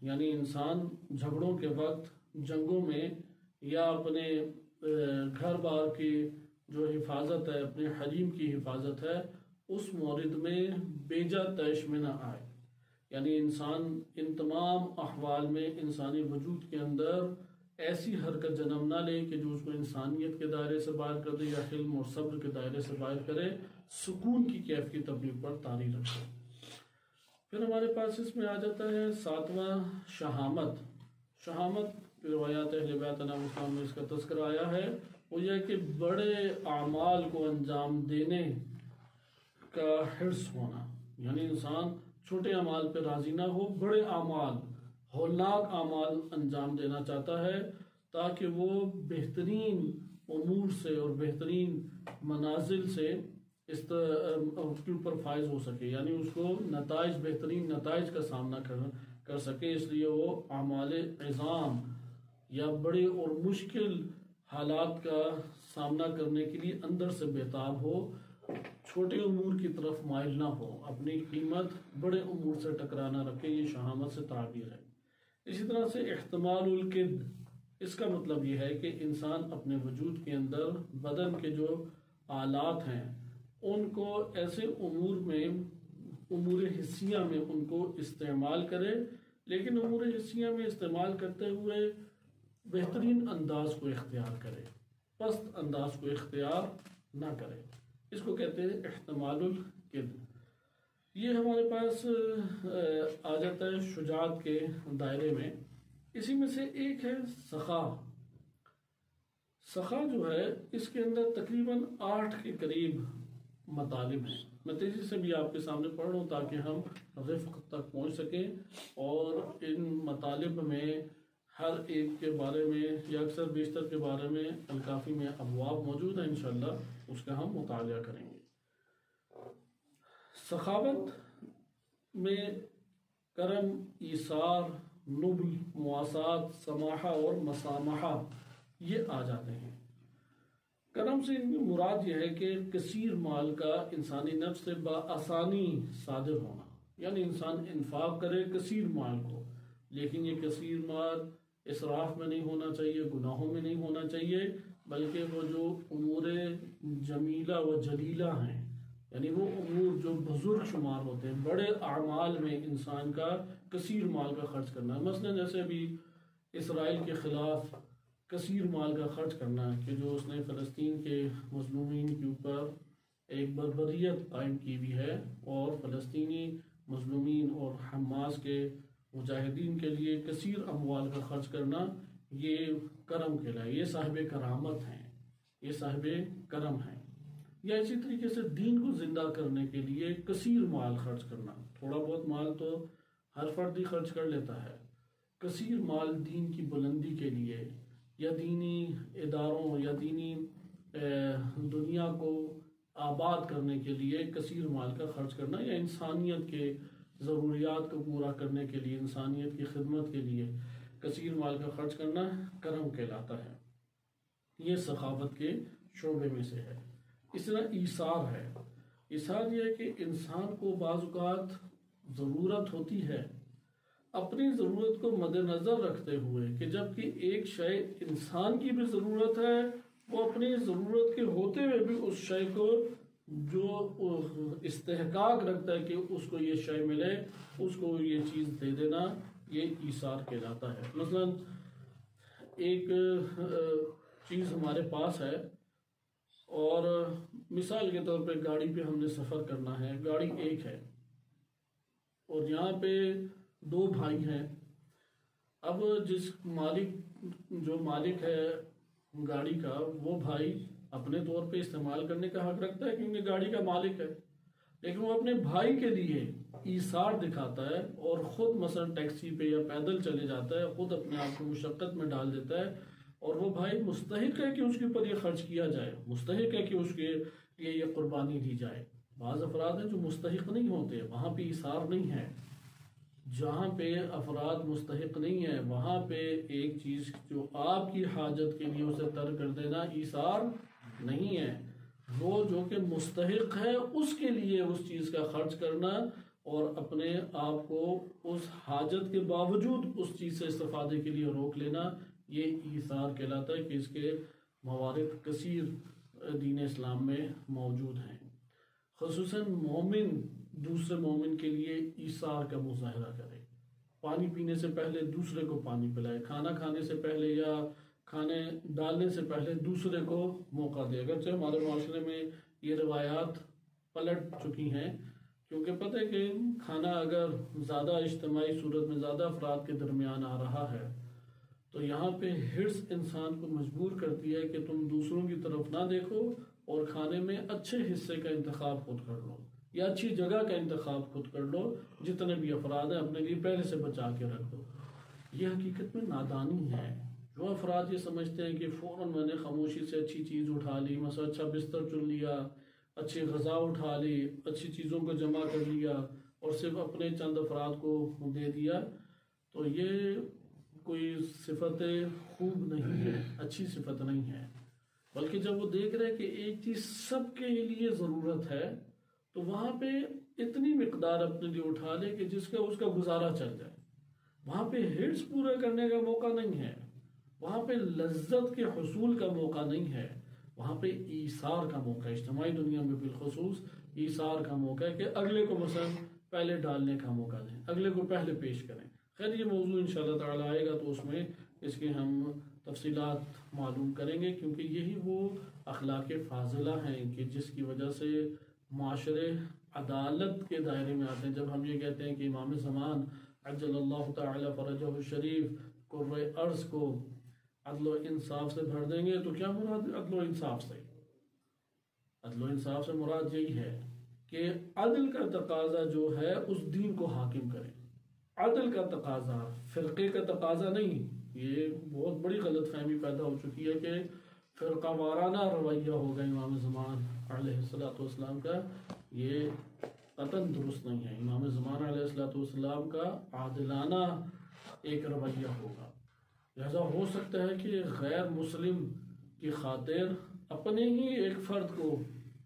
یعنی انسان جھگڑوں کے وقت، جنگوں میں، یا اپنے گھر بار کی جو حفاظت ہے، اپنے حریم کی حفاظت ہے، اس مورد میں بیجا طیش میں نہ آئے۔ یعنی انسان ان تمام احوال میں انسانی وجود کے اندر ایسی حرکت جنم نہ لے کہ جو اس کو انسانیت کے دائرے سے باہر کر دے، یا حلم اور صبر کے دائرے سے باہر کرے، سکون کی کیفیت اپنے اوپر طاری رکھے۔ پھر ہمارے پاس اس میں آ جاتا ہے ساتواں شہامت۔ شہامت روایات اہل بیت علیہ السلام میں اس کا تذکرہ آیا ہے، وہ یہ کہ بڑے اعمال کو انجام دینے کا حرص ہونا۔ یعنی انسان چھوٹے اعمال پہ راضی نہ ہو، بڑے اعمال، ہولناک اعمال انجام دینا چاہتا ہے، تاکہ وہ بہترین امور سے اور بہترین منازل سے اس کے اوپر فائز ہو سکے، یعنی اس کو نتائج، بہترین نتائج کا سامنا کر سکے۔ اس لیے وہ اعمال عظام یا بڑے اور مشکل حالات کا سامنا کرنے کے لیے اندر سے بیتاب ہو، چھوٹے امور کی طرف مائل نہ ہو، اپنی قیمت بڑے امور سے ٹکرانا رکھے، یہ شہامت سے تعبیر ہے۔ اسی طرح سے احتمال الکد، اس کا مطلب یہ ہے کہ انسان اپنے وجود کے اندر بدن کے جو آلات ہیں ان کو ایسے امور میں، امور حسیہ میں ان کو استعمال کرے، لیکن امور حسیہ میں استعمال کرتے ہوئے بہترین انداز کو اختیار کرے، پست انداز کو اختیار نہ کرے۔ اس کو کہتے ہیں احتمال الکد۔ یہ ہمارے پاس آ جاتا ہے شجاعت کے دائرے میں۔ اسی میں سے ایک ہے سخا۔ سخا جو ہے اس کے اندر تقریباً 8 کے قریب مطالب ہیں۔ میں تیزی سے بھی آپ کے سامنے پڑھ رہا ہوں تاکہ ہم رفق تک پہنچ سکیں، اور ان مطالب میں ہر ایک کے بارے میں یا اکثر بیشتر کے بارے میں الکافی میں ابواب موجود ہیں، انشاءاللہ اس کا ہم مطالعہ کریں گے۔ سخاوت میں کرم، ایثار، نبل، مواسات، سماحہ اور مسامحہ یہ آ جاتے ہیں۔ کرم سے مراد یہ ہے کہ کثیر مال کا انسانی نفس سے بآسانی صادر ہونا، یعنی انسان انفاق کرے کثیر مال کو، لیکن یہ کثیر مال اسراف میں نہیں ہونا چاہیے، گناہوں میں نہیں ہونا چاہیے، بلکہ وہ جو امور جمیلہ و جلیلہ ہیں، یعنی وہ امور جو بزرگ شمار ہوتے ہیں، بڑے اعمال میں انسان کا کثیر مال کا خرچ کرنا، مثلا جیسے ابھی اسرائیل کے خلاف کثیر مال کا خرچ کرنا، کہ جو اس نے فلسطین کے مظلومین کے اوپر ایک بربریت قائم کی ہوئی ہے، اور فلسطینی مظلومین اور حماس کے مجاہدین کے لیے کثیر اموال کا خرچ کرنا، یہ کرم کہلائے، یہ صاحب کرامت ہیں، یہ صاحب کرم ہیں۔ یا اسی طریقے سے دین کو زندہ کرنے کے لیے کثیر مال خرچ کرنا، تھوڑا بہت مال تو ہر فرد ہی خرچ کر لیتا ہے، کثیر مال دین کی بلندی کے لیے یا دینی اداروں یا دینی دنیا کو آباد کرنے کے لیے کثیر مال کا خرچ کرنا، یا انسانیت کے ضروریات کو پورا کرنے کے لیے، انسانیت کی خدمت کے لیے کثیر مال کا خرچ کرنا کرم کہلاتا ہے، یہ سخاوت کے شعبے میں سے ہے۔ اس طرح ایثار ہے، ایثار یہ ہے کہ انسان کو بعض اوقات ضرورت ہوتی ہے، اپنی ضرورت کو مد نظر رکھتے ہوئے کہ جبکہ ایک شے انسان کی بھی ضرورت ہے، وہ اپنی ضرورت کے ہوتے ہوئے بھی اس شے کو جو استحقاق رکھتا ہے کہ اس کو یہ شے ملے، اس کو یہ چیز دے دینا، یہ ایثار کہلاتا ہے۔ مثلا ایک چیز ہمارے پاس ہے، اور مثال کے طور پہ گاڑی پہ ہم نے سفر کرنا ہے، گاڑی ایک ہے اور یہاں پہ دو بھائی ہیں۔ اب جو مالک ہے گاڑی کا، وہ بھائی اپنے طور پہ استعمال کرنے کا حق رکھتا ہے کیونکہ گاڑی کا مالک ہے، لیکن وہ اپنے بھائی کے لیے ایثار دکھاتا ہے اور خود مثلا ٹیکسی پہ یا پیدل چلے جاتا ہے، خود اپنے آپ کو مشقت میں ڈال دیتا ہے، اور وہ بھائی مستحق ہے کہ اس کے اوپر یہ خرچ کیا جائے، مستحق ہے کہ اس کے لیے یہ قربانی دی جائے۔ بعض افراد ہیں جو مستحق نہیں ہوتے، وہاں پہ ایثار نہیں ہے۔ جہاں پہ افراد مستحق نہیں ہے، وہاں پہ ایک چیز جو آپ کی حاجت کے لیے اسے ترک کر دینا ایثار نہیں ہے۔ وہ جو کہ مستحق ہے اس کے لیے اس چیز کا خرچ کرنا اور اپنے آپ کو اس حاجت کے باوجود اس چیز سے استفادے کے لیے روک لینا، یہ ایثار کہلاتا ہے، کہ اس کے موارد کثیر دین اسلام میں موجود ہیں۔ خصوصاً مومن دوسرے مومن کے لیے ایثار کا مظاہرہ کرے، پانی پینے سے پہلے دوسرے کو پانی پلائے، کھانا کھانے سے پہلے یا کھانے ڈالنے سے پہلے دوسرے کو موقع دے۔ اگرچہ ہمارے معاشرے میں یہ روایات پلٹ چکی ہیں، کیونکہ پتہ ہے کہ کھانا اگر زیادہ اجتماعی صورت میں زیادہ افراد کے درمیان آ رہا ہے تو یہاں پہ حرص انسان کو مجبور کرتی ہے کہ تم دوسروں کی طرف نہ دیکھو اور کھانے میں اچھے حصے کا انتخاب خود کر لو یا اچھی جگہ کا انتخاب خود کر لو، جتنے بھی افراد ہیں اپنے لیے پہلے سے بچا کے رکھ دو۔ یہ حقیقت میں نادانی ہے۔ جو افراد یہ سمجھتے ہیں کہ فوراً میں نے خاموشی سے اچھی چیز اٹھا لی، مثلا اچھا بستر چن لیا، اچھی غذا اٹھا لی، اچھی چیزوں کو جمع کر لیا اور صرف اپنے چند افراد کو دے دیا، تو یہ کوئی صفت خوب نہیں ہے، اچھی صفت نہیں ہے۔ بلکہ جب وہ دیکھ رہے کہ ایک چیز سب کے لیے ضرورت ہے تو وہاں پہ اتنی مقدار اپنے لیے اٹھا لے کہ جس کا اس کا گزارا چل جائے۔ وہاں پہ ہرس پورا کرنے کا موقع نہیں ہے، وہاں پہ لذت کے حصول کا موقع نہیں ہے، وہاں پہ ایثار کا موقع ہے۔ اجتماعی دنیا میں بالخصوص ایثار کا موقع ہے کہ اگلے کو مثلا پہلے ڈالنے کا موقع دیں، اگلے کو پہلے پیش کریں۔ خیر یہ موضوع انشاءاللہ تعالی آئے گا تو اس میں اس کے ہم تفصیلات معلوم کریں گے، کیونکہ یہی وہ اخلاق فاضلہ ہیں کہ جس کی وجہ سے معاشرے عدالت کے دائرے میں آتے ہیں۔ جب ہم یہ کہتے ہیں کہ امام زمان عجل اللہ تعالی فرجہ الشریف قرۂ ارض کو عدل و انصاف سے بھر دیں گے، تو کیا مراد عدل و انصاف سے؟ عدل و انصاف سے مراد یہی ہے کہ عدل کا تقاضا جو ہے اس دین کو حاکم کریں، عدل کا تقاضا، فرقے کا تقاضا نہیں۔ یہ بہت بڑی غلط فہمی پیدا ہو چکی ہے کہ فرقہ وارانہ رویہ ہوگا امام زمان علیہ السلام کا، یہ قطعاً درست نہیں ہے۔ امام زمان علیہ السلام کا عادلانہ ایک رویہ ہوگا، لہذا ہو سکتا ہے کہ غیر مسلم کی خاطر اپنے ہی ایک فرد کو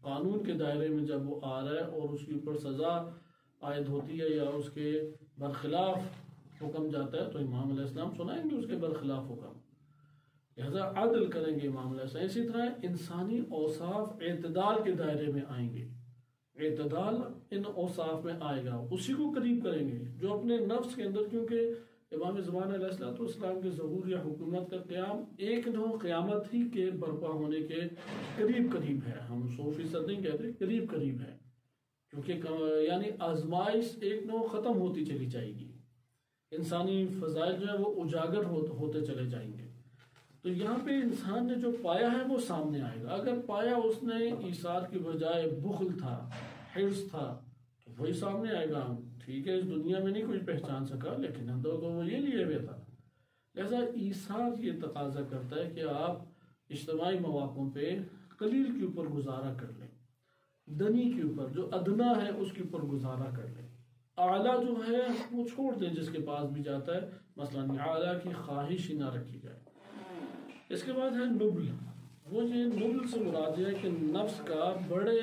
قانون کے دائرے میں جب وہ آ رہا ہے اور اس کے اوپر سزا عائد ہوتی ہے یا اس کے برخلاف حکم جاتا ہے تو امام علیہ السلام سنائیں گے اس کے برخلاف حکم، لہذا عدل کریں گے امام علیہ السلام۔ اسی طرح انسانی اوصاف اعتدال کے دائرے میں آئیں گے، اعتدال ان اوصاف میں آئے گا، اسی کو قریب کریں گے جو اپنے نفس کے اندر، کیونکہ امام زمان علیہ السلام کے ظہور یا حکومت کا قیام ایک نو قیامت ہی کے برپا ہونے کے قریب قریب ہے، ہم 100% نہیں کہتے، قریب قریب ہے، کیونکہ یعنی آزمائش ایک نو ختم ہوتی چلی جائے گی، انسانی فضائل جو ہے وہ اجاگر ہوتے چلے جائیں گے۔ تو یہاں پہ انسان نے جو پایا ہے وہ سامنے آئے گا۔ اگر پایا اس نے ایثار کی بجائے بخل تھا، حرص تھا، تو وہی سامنے آئے گا۔ ٹھیک ہے، اس دنیا میں نہیں کوئی پہچان سکا، لیکن اندر تو وہ یہ لیے ہوئے تھا۔ لہذا ایثار یہ تقاضا کرتا ہے کہ آپ اجتماعی مواقعوں پہ قلیل کے اوپر گزارا کر لیں، دنی کے اوپر، جو ادنا ہے اس کے اوپر گزارا کر لیں، اعلیٰ جو ہے وہ چھوڑ دیں جس کے پاس بھی جاتا ہے، مثلا اعلیٰ کی خواہش ہی نہ رکھی جائے۔ اس کے بعد ہے نبل۔ وہ یہ نبل سے مراد ہے کہ نفس کا بڑے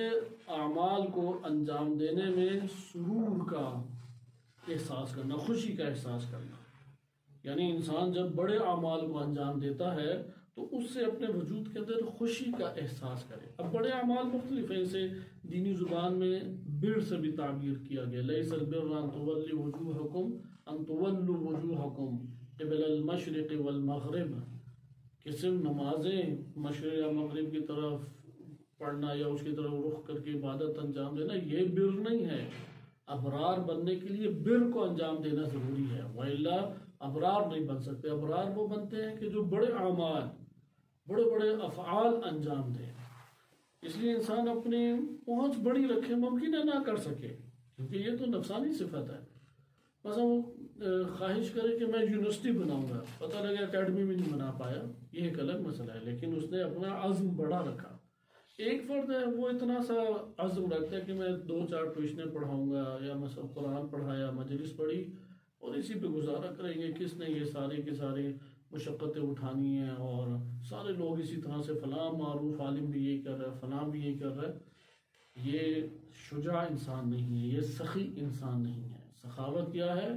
اعمال کو انجام دینے میں سرور کا احساس کرنا، خوشی کا احساس کرنا، یعنی انسان جب بڑے اعمال کو انجام دیتا ہے تو اس سے اپنے وجود کے اندر خوشی کا احساس کرے۔ اب بڑے اعمال مختلف ہیں، اسے دینی زبان میں بر سے بھی تعبیر کیا گیا، لیس البر ان تولوا وجوہکم ان تولوا وجوہکم قبل المشرق والمغرب، کہ صرف نمازیں مشرق یا مغرب کی طرف پڑھنا یا اس کی طرف رخ کر کے عبادت انجام دینا یہ بر نہیں ہے۔ ابرار بننے کے لیے بر کو انجام دینا ضروری ہے، وَإِلَّا ابرار نہیں بن سکتے۔ ابرار وہ بنتے ہیں کہ جو بڑے اعمال، بڑے بڑے افعال انجام دیں۔ اس لیے انسان اپنی پہنچ بڑی رکھے، ممکن ہے نہ کر سکے، کیونکہ یہ تو نفسانی صفت ہے۔ مثلا وہ خواہش کرے کہ میں یونیورسٹی بناؤں گا، پتہ لگا اکیڈمی میں نہیں بنا پایا، یہ ایک الگ مسئلہ ہے، لیکن اس نے اپنا عزم بڑا رکھا۔ ایک فرد ہے وہ اتنا سا عزم رکھتا ہے کہ میں 2-4 ٹیوشنیں پڑھاؤں گا، یا مثلا قرآن پڑھایا، مجلس پڑھی، اور اسی پہ گزارا کریں گے۔ کس نے یہ سارے کے سارے مشقتیں اٹھانی ہیں، اور سارے لوگ اسی طرح سے، فلاں معروف عالم بھی یہی کر رہا ہے، فلاں بھی یہی کر رہا ہے۔ یہ شجاع انسان نہیں ہے، یہ سخی انسان نہیں ہے۔ سخاوت کیا ہے؟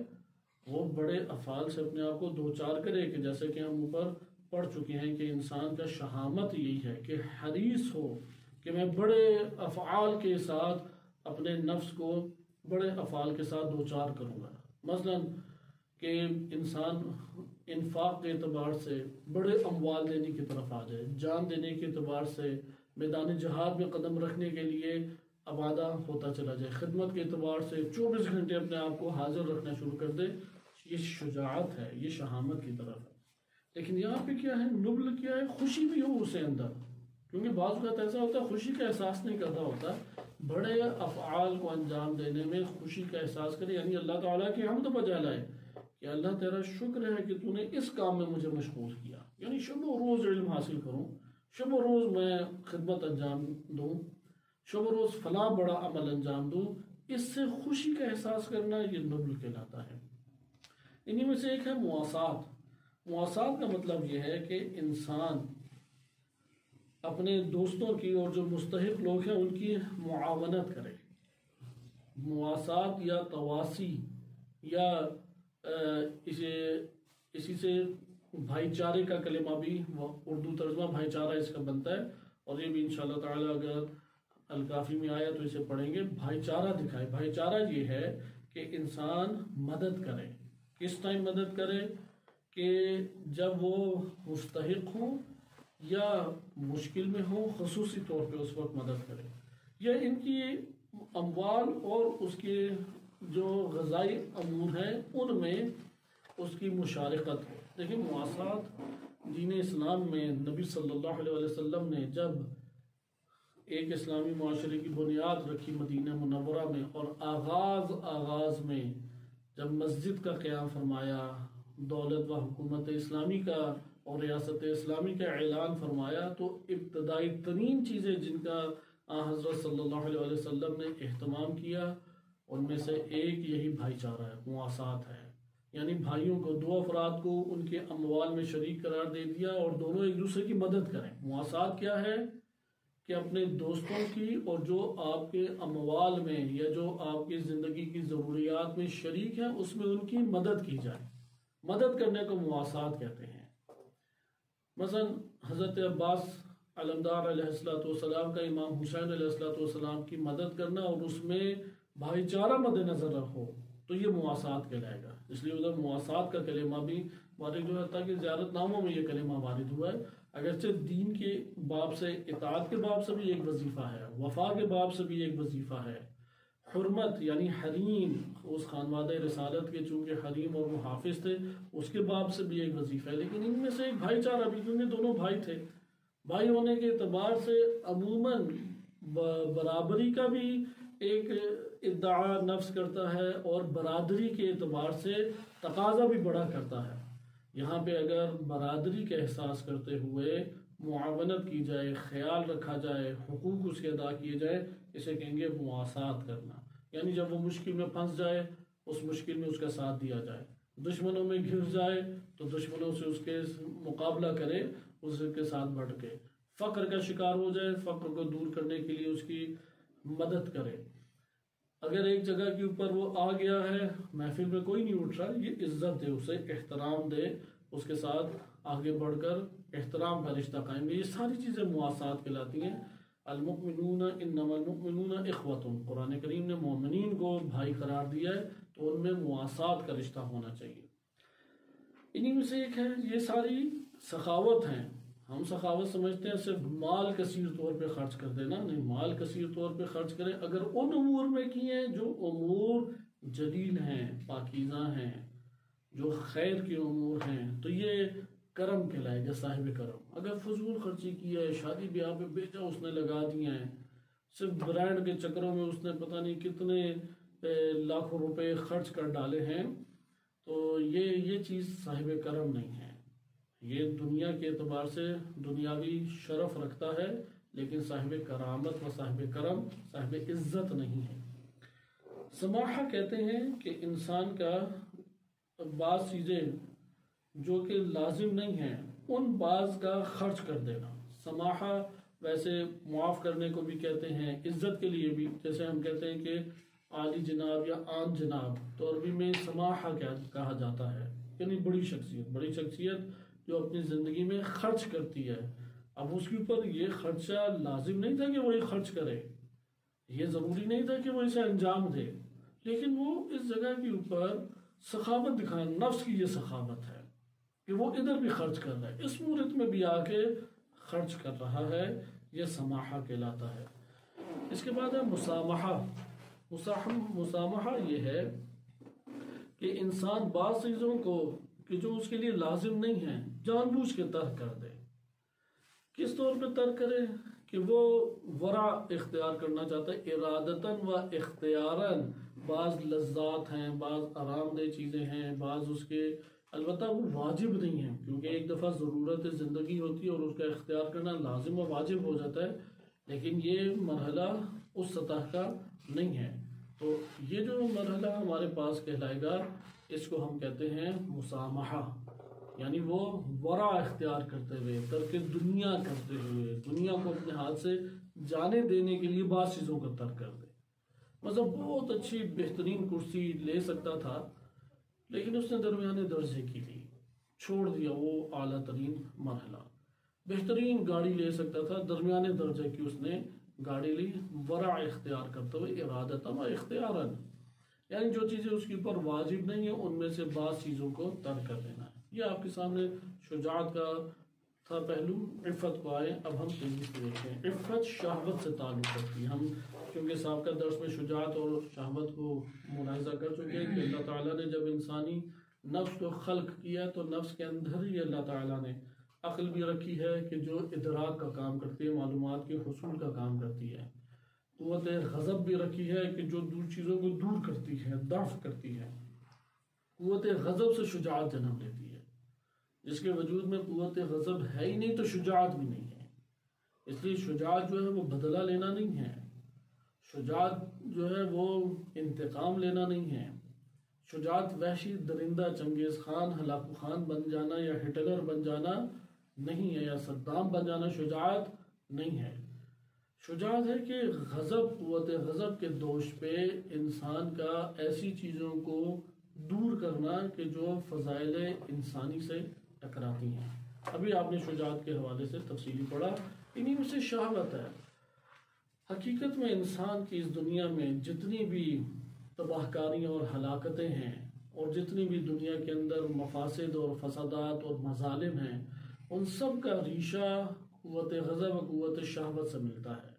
وہ بڑے افعال سے اپنے آپ کو دوچار کرے، کہ جیسے کہ ہم اوپر پڑھ چکے ہیں کہ انسان کا شہامت یہی ہے کہ حریص ہو کہ میں بڑے افعال کے ساتھ اپنے نفس کو بڑے افعال کے ساتھ دوچار کروں گا۔ مثلا کہ انسان انفاق کے اعتبار سے بڑے اموال دینے کی طرف آ جائے، جان دینے کے اعتبار سے میدان جہاد میں قدم رکھنے کے لیے آبادہ ہوتا چلا جائے، خدمت کے اعتبار سے 24 گھنٹے اپنے آپ کو حاضر رکھنا شروع کر دے، یہ شجاعت ہے، یہ شہامت کی طرف ہے۔ لیکن یہاں پہ کیا ہے؟ نبل کیا ہے؟ خوشی بھی ہو اسے اندر، کیونکہ بعض اوقات ایسا ہوتا ہے خوشی کا احساس نہیں کرتا ہوتا، بڑے افعال کو انجام دینے میں خوشی کا احساس کرے، یعنی اللہ تعالیٰ کی حمد بجا لائے کہ اللہ تیرا شکر ہے کہ تو نے اس کام میں مجھے مشغول کیا، یعنی شب و روز علم حاصل کروں، شب و روز میں خدمت انجام دوں، شب و روز فلاں بڑا عمل انجام دوں، اس سے خوشی کا احساس کرنا یہ نبل کہلاتا ہے۔ انہی میں سے ایک ہے مواسات۔ مواسات کا مطلب یہ ہے کہ انسان اپنے دوستوں کی اور جو مستحق لوگ ہیں ان کی معاونت کرے۔ مواسات یا تواسی یا اسی سے بھائی چارے کا کلمہ بھی اردو ترجمہ بھائی چارہ اس کا بنتا ہے، اور یہ بھی انشاءاللہ تعالی اگر الکافی میں آیا تو اسے پڑھیں گے۔ بھائی چارہ دکھائے۔ بھائی چارہ یہ ہے کہ انسان مدد کرے۔ کس ٹائم مدد کرے؟ کہ جب وہ مستحق ہوں یا مشکل میں ہوں، خصوصی طور پہ اس وقت مدد کرے، یا ان کی اموال اور اس کے جو غذائی امور ہیں ان میں اس کی مشارکت ہو۔ دیکھیں مواسات دین اسلام میں نبی صلی اللہ علیہ وسلم نے جب ایک اسلامی معاشرے کی بنیاد رکھی مدینہ منورہ میں، اور آغاز میں جب مسجد کا قیام فرمایا، دولت و حکومت اسلامی کا اور ریاست اسلامی کا اعلان فرمایا، تو ابتدائی ترین چیزیں جن کا حضرت صلی اللہ علیہ وسلم نے اہتمام کیا ان میں سے ایک یہی بھائی چارہ ہے، مواسات ہے۔ یعنی بھائیوں کو، دو افراد کو ان کے اموال میں شریک قرار دے دیا اور دونوں ایک دوسرے کی مدد کریں۔ مواسات کیا ہے؟ کہ اپنے دوستوں کی اور جو آپ کے اموال میں یا جو آپ کی زندگی کی ضروریات میں شریک ہیں اس میں ان کی مدد کی جائے. مدد کرنے کو مواسات کہتے ہیں. مثلا حضرت عباس علمدار علیہ السلام کا امام حسین علیہ السلام کی مدد کرنا اور اس میں بھائی چارہ مد نظر رکھو تو یہ مواسات کہلائے گا. اس لیے ادھر مواسات کا کلمہ بھی وارد ہوا ہے تاکہ زیارت ناموں میں یہ کلمہ وارد ہوا ہے. اگرچہ دین کے باب سے اطاعت کے باب سے بھی ایک وظیفہ ہے, وفا کے باب سے بھی ایک وظیفہ ہے, حرمت یعنی حریم اس خانوادہ رسالت کے چونکہ حریم اور محافظ تھے اس کے باب سے بھی ایک وظیفہ ہے. لیکن ان میں سے ایک بھائی چارہ بھی, کیونکہ دونوں بھائی تھے, بھائی ہونے کے اعتبار سے عموماً برابری کا بھی ایک ادعا نفس کرتا ہے اور برادری کے اعتبار سے تقاضا بھی بڑا کرتا ہے. یہاں پہ اگر برادری کا احساس کرتے ہوئے معاونت کی جائے, خیال رکھا جائے, حقوق اس کے ادا کیے جائے, اسے کہیں گے مواسات کرنا. یعنی جب وہ مشکل میں پھنس جائے اس مشکل میں اس کا ساتھ دیا جائے, دشمنوں میں گھر جائے تو دشمنوں سے اس کے مقابلہ کرے, اس کے ساتھ بڑھ کے, فقر کا شکار ہو جائے فقر کو دور کرنے کے لیے اس کی مدد کرے. اگر ایک جگہ کے اوپر وہ آ گیا ہے, محفل میں کوئی نہیں اٹھ رہا, یہ عزت دے, اسے احترام دے, اس کے ساتھ آگے بڑھ کر احترام کا رشتہ قائم ہے. یہ ساری چیزیں مواسات کہلاتی ہیں. المؤمنون انما المؤمنون اخوۃ, قرآن کریم نے مومنین کو بھائی قرار دیا ہے تو ان میں مواسات کا رشتہ ہونا چاہیے. انہی میں سے ایک ہے, یہ ساری سخاوت ہیں. ہم سخاوت سمجھتے ہیں صرف مال کثیر طور پہ خرچ کر دینا, نہیں, مال کثیر طور پہ خرچ کریں اگر ان امور میں کیے ہیں جو امور جلیل ہیں, پاکیزہ ہیں, جو خیر کے امور ہیں, تو یہ کرم کہلائے گا, صاحب کرم. اگر فضول خرچی کی ہے, شادی بیاہ پہ بیچا اس نے لگا دیا ہے, صرف برانڈ کے چکروں میں اس نے پتہ نہیں کتنے لاکھوں روپے خرچ کر ڈالے ہیں, تو یہ چیز صاحب کرم نہیں ہے. یہ دنیا کے اعتبار سے دنیاوی شرف رکھتا ہے لیکن صاحب کرامت و صاحب کرم, صاحب عزت نہیں ہے. سماحہ کہتے ہیں کہ انسان کا بعض چیزیں جو کہ لازم نہیں ہیں ان بعض کا خرچ کر دینا. سماحہ ویسے معاف کرنے کو بھی کہتے ہیں, عزت کے لیے بھی. جیسے ہم کہتے ہیں کہ عالی جناب یا عام جناب تو عربی میں سماحہ کہا جاتا ہے, یعنی بڑی شخصیت جو اپنی زندگی میں خرچ کرتی ہے. اب اس کے اوپر یہ خرچہ لازم نہیں تھا کہ وہ یہ خرچ کرے, یہ ضروری نہیں تھا کہ وہ اسے انجام دے, لیکن وہ اس جگہ کے اوپر سخاوت دکھانا, نفس کی یہ سخاوت ہے کہ وہ ادھر بھی خرچ کر رہا ہے, اس مورت میں بھی آ کے خرچ کر رہا ہے, یہ سماحہ کہلاتا ہے. اس کے بعد ہے مسامحہ. مسامحہ یہ ہے کہ انسان بعض چیزوں کو کہ جو اس کے لیے لازم نہیں ہیں جان بوجھ کے ترک کر دے. کس طور پہ ترک کرے کہ وہ ورع اختیار کرنا چاہتا ہے, ارادتاً و اختیاراً. بعض لذات ہیں, بعض آرام دہ چیزیں ہیں, بعض اس کے البتہ وہ واجب نہیں ہیں, کیونکہ ایک دفعہ ضرورت زندگی ہوتی ہے اور اس کا اختیار کرنا لازم و واجب ہو جاتا ہے, لیکن یہ مرحلہ اس سطح کا نہیں ہے. تو یہ جو مرحلہ ہمارے پاس کہلائے گا اس کو ہم کہتے ہیں مسامحہ, یعنی وہ ورع اختیار کرتے ہوئے, ترک دنیا کرتے ہوئے, دنیا کو اپنے ہاتھ سے جانے دینے کے لیے بعض چیزوں کا ترک کر دے. مطلب بہت اچھی بہترین کرسی لے سکتا تھا لیکن اس نے درمیانے درجے کی لی, چھوڑ دیا وہ اعلیٰ ترین مرحلہ. بہترین گاڑی لے سکتا تھا, درمیانے درجے کی اس نے گاڑی لی, ورع اختیار کرتے ہوئے, ارادتاً و اختیاراً. یعنی جو چیزیں اس کے اوپر واجب نہیں ہیں ان میں سے بعض چیزوں کو ترک کر دینا ہے. یہ آپ کے سامنے شجاعت کا تھا پہلو. عفت کو آئے اب ہم تیزی سے دیکھیں. عفت شہوت سے تعلق رکھتی ہے. ہم کیونکہ سابقہ درس میں شجاعت اور شہوت کو ملاحظہ کر چکے ہیں کہ اللہ تعالیٰ نے جب انسانی نفس کو خلق کیا تو نفس کے اندر ہی اللہ تعالیٰ نے عقل بھی رکھی ہے کہ جو ادراک کا کام کرتی ہے, معلومات کے حصول کا کام کرتی ہے. قوت غضب بھی رکھی ہے کہ جو چیزوں کو دور کرتی ہے, دفع کرتی ہے. قوت غضب سے شجاعت جنم لیتی ہے. جس کے وجود میں قوت غضب ہے ہی نہیں تو شجاعت بھی نہیں ہے. اس لیے شجاعت جو ہے وہ بدلہ لینا نہیں ہے, شجاعت جو ہے وہ انتقام لینا نہیں ہے. شجاعت وحشی درندہ چنگیز خان, ہلاکو خان بن جانا یا ہٹلر بن جانا نہیں ہے, یا صدام بن جانا شجاعت نہیں ہے. شجاعت ہے کہ غضب، قوت غضب کے دوش پہ انسان کا ایسی چیزوں کو دور کرنا کہ جو فضائل انسانی سے ٹکراتی ہیں۔ ابھی آپ نے شجاعت کے حوالے سے تفصیلی پڑھا، انہی میں سے شہوت ہے۔ حقیقت میں انسان کی اس دنیا میں جتنی بھی تباہ کاریاں اور ہلاکتیں ہیں اور جتنی بھی دنیا کے اندر مفاسد اور فسادات اور مظالم ہیں، ان سب کا ریشہ قوت غضب اور قوت شہوت سے ملتا ہے۔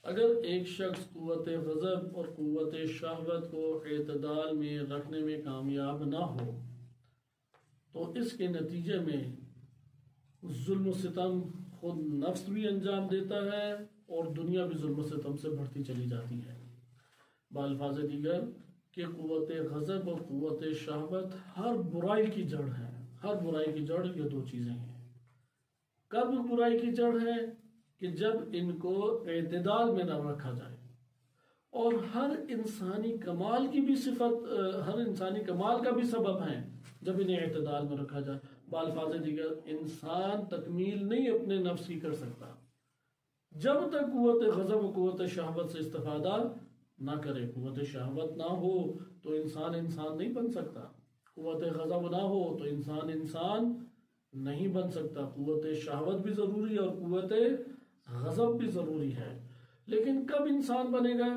اگر ایک شخص قوت غضب اور قوت شہوت کو اعتدال میں رکھنے میں کامیاب نہ ہو تو اس کے نتیجے میں ظلم و ستم خود نفس بھی انجام دیتا ہے اور دنیا بھی ظلم و ستم سے بڑھتی چلی جاتی ہے۔ بالفاظ دیگر کہ قوت غضب اور قوت شہوت ہر برائی کی جڑ ہے۔ ہر برائی کی جڑ یہ دو چیزیں ہیں۔ کب برائی کی جڑ ہے؟ کہ جب ان کو اعتدال میں نہ رکھا جائے، اور ہر انسانی کمال کی بھی صفت، ہر انسانی کمال کا بھی سبب ہے جب انہیں اعتدال میں رکھا جائے۔ بالفاظ دیگر انسان تکمیل نہیں اپنے نفس کی کر سکتا جب تک قوت غضب و قوت شہوت سے استفادہ نہ کرے۔ قوت شہوت نہ ہو تو انسان نہیں بن سکتا، قوت غضب نہ ہو تو انسان نہیں بن سکتا۔ قوت شہوت بھی ضروری ہے اور قوت غضب بھی ضروری ہے، لیکن کب انسان بنے گا؟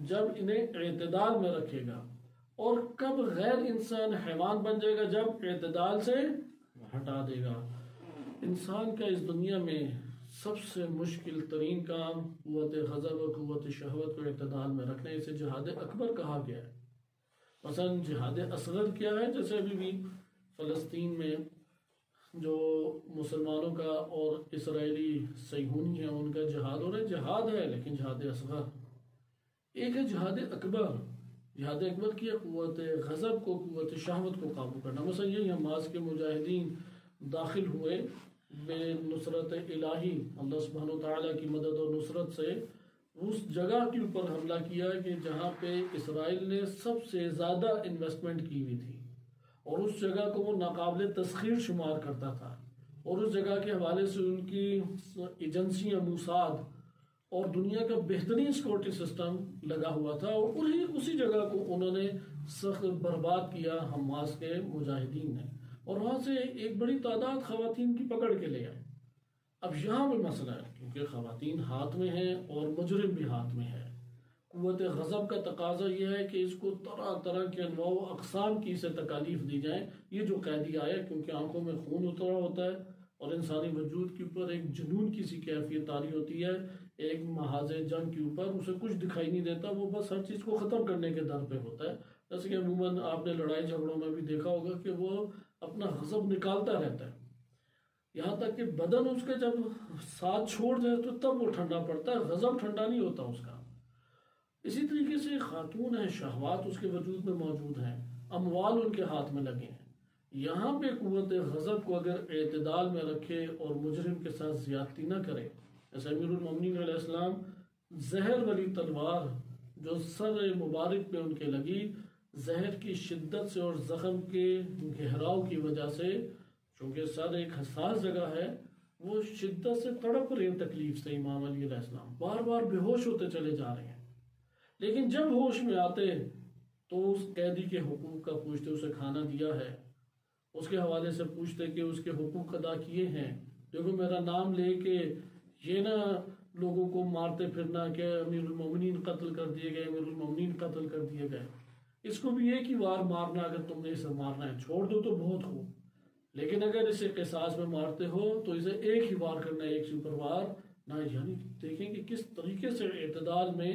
جب انہیں اعتدال میں رکھے گا۔ اور کب غیر انسان حیوان بن جائے گا؟ جب اعتدال سے ہٹا دے گا۔ انسان کا اس دنیا میں سب سے مشکل ترین کام قوت غضب اور قوت شہوت کو اعتدال میں رکھنا، اسے جہاد اکبر کہا گیا ہے۔ مثلا جہاد اصغر کیا ہے؟ جیسے ابھی بھی فلسطین میں جو مسلمانوں کا اور اسرائیلی صہیونی ہیں ان کا جہاد ہو رہا ہے، جہاد ہے لیکن جہاد اصغر۔ ایک ہے جہاد اکبر۔ جہاد اکبر کی قوت غضب کو، قوت شہوت کو قابو کرنا۔ مثلا یہ حماس کے مجاہدین داخل ہوئے بے نصرت الہی، اللہ سبحانہ وتعالیٰ کی مدد اور نصرت سے اس جگہ کے اوپر حملہ کیا کہ جہاں پہ اسرائیل نے سب سے زیادہ انویسٹمنٹ کی ہوئی تھی، اور اس جگہ کو وہ ناقابل تسخیر شمار کرتا تھا، اور اس جگہ کے حوالے سے ان کی ایجنسیاں موساد اور دنیا کا بہترین سیکورٹی سسٹم لگا ہوا تھا، اور اسی جگہ کو انہوں نے سخت برباد کیا حماس کے مجاہدین نے، اور وہاں سے ایک بڑی تعداد خواتین کی پکڑ کے لے آئے۔ اب یہاں بھی مسئلہ ہے کیونکہ خواتین ہاتھ میں ہیں اور مجرم بھی ہاتھ میں ہے۔ قوت غضب کا تقاضا یہ ہے کہ اس کو طرح طرح کے انواع و اقسام کی اسے تکالیف دی جائیں۔ یہ جو قیدی آیا کیونکہ آنکھوں میں خون اترا ہوتا ہے اور انسانی وجود کے اوپر ایک جنون کی سی کیفیت طاری ہوتی ہے، ایک محاذ جنگ کے اوپر اسے کچھ دکھائی نہیں دیتا، وہ بس ہر چیز کو ختم کرنے کے در پہ ہوتا ہے۔ جیسے کہ عموماً آپ نے لڑائی جھگڑوں میں بھی دیکھا ہوگا کہ وہ اپنا غضب نکالتا رہتا ہے، یہاں تک کہ بدن اس کا جب ساتھ چھوڑ جائے تو تب وہ ٹھنڈا پڑتا ہے، غضب ٹھنڈا نہیں ہوتا اس کا۔ اسی طریقے سے خاتون ہیں، شہوات اس کے وجود میں موجود ہیں، اموال ان کے ہاتھ میں لگے ہیں۔ یہاں پہ قوت غضب کو اگر اعتدال میں رکھے اور مجرم کے ساتھ زیادتی نہ کرے، جیسے امیر المومنین علیہ السلام زہر والی تلوار جو سر مبارک پہ ان کے لگی، زہر کی شدت سے اور زخم کے گہراؤ کی وجہ سے، چونکہ سر ایک حساس جگہ ہے، وہ شدت سے تڑپ رہے ہیں تکلیف سے۔ امام علی علیہ السلام بار بار بے ہوش ہوتے چلے جا رہے ہیں، لیکن جب ہوش میں آتے تو اس قیدی کے حقوق کا پوچھتے، اسے کھانا دیا ہے، اس کے حوالے سے پوچھتے کہ اس کے حقوق ادا کیے ہیں، دیکھو میرا نام لے کے یہ نہ لوگوں کو مارتے پھرنا کہ امیر المومنین قتل کر دیے گئے، امیر المومنین قتل کر دیے گئے، اس کو بھی ایک ہی وار مارنا، اگر تم نے اسے مارنا ہے چھوڑ دو تو بہت خوب، لیکن اگر اسے قصاص میں مارتے ہو تو اسے ایک ہی وار کرنا ہے، ایک سپر وار نہ۔ یعنی دیکھیں کہ کس طریقے سے اعتدال میں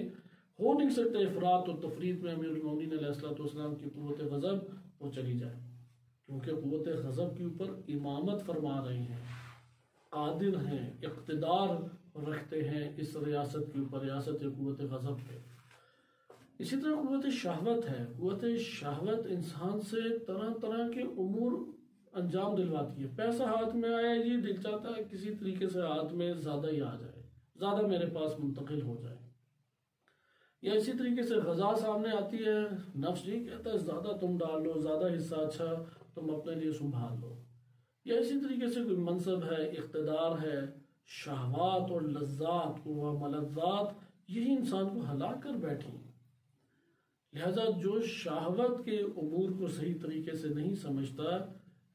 ہو نہیں سکتے افراط اور تفریط میں امیر المومنین علیہ السلام کی قوت غضب وہ چلی جائے، کیونکہ قوت غضب کے اوپر امامت فرما رہے ہیں، قادر ہیں، اقتدار رکھتے ہیں اس ریاست کے اوپر، ریاست قوت غضب پہ۔ اسی طرح قوت شہوت ہے۔ قوت شہوت انسان سے طرح طرح کے امور انجام دلواتی ہے۔ پیسہ ہاتھ میں آیا، یہ دل چاہتا ہے کسی طریقے سے ہاتھ میں زیادہ ہی آ جائے، زیادہ میرے پاس منتقل ہو جائے، یا اسی طریقے سے غذا سامنے آتی ہے، نفس یہ کہتا ہے زیادہ تم ڈال لو، زیادہ حصہ اچھا تم اپنے لیے سنبھال لو، یا اسی طریقے سے کوئی منصب ہے، اقتدار ہے، شہوات اور لذات و ملذات یہی انسان کو ہلاک کر بیٹھی. لہذا جو شہوت کے امور کو صحیح طریقے سے نہیں سمجھتا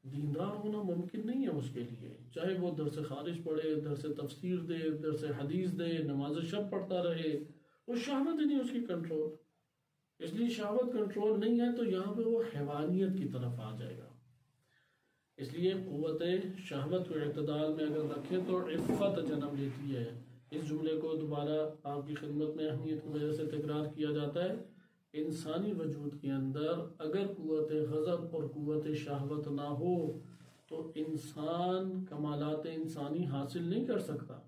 دیندار ہونا ممکن نہیں ہے اس کے لیے، چاہے وہ درس خارج پڑھے، درس تفسیر دے، درس حدیث دے، نماز شب پڑھتا رہے، وہ شہوت ہی نہیں اس کی کنٹرول. اس لیے شہوت کنٹرول نہیں ہے تو یہاں پہ وہ حیوانیت کی طرف آ جائے گا. اس لیے قوت شہوت کو اعتدال میں اگر رکھیں تو عفت جنم لیتی ہے. اس جملے کو دوبارہ آپ کی خدمت میں اہمیت کی وجہ سے تکرار کیا جاتا ہے. انسانی وجود کے اندر اگر قوت غضب اور قوت شہوت نہ ہو تو انسان کمالات انسانی حاصل نہیں کر سکتا.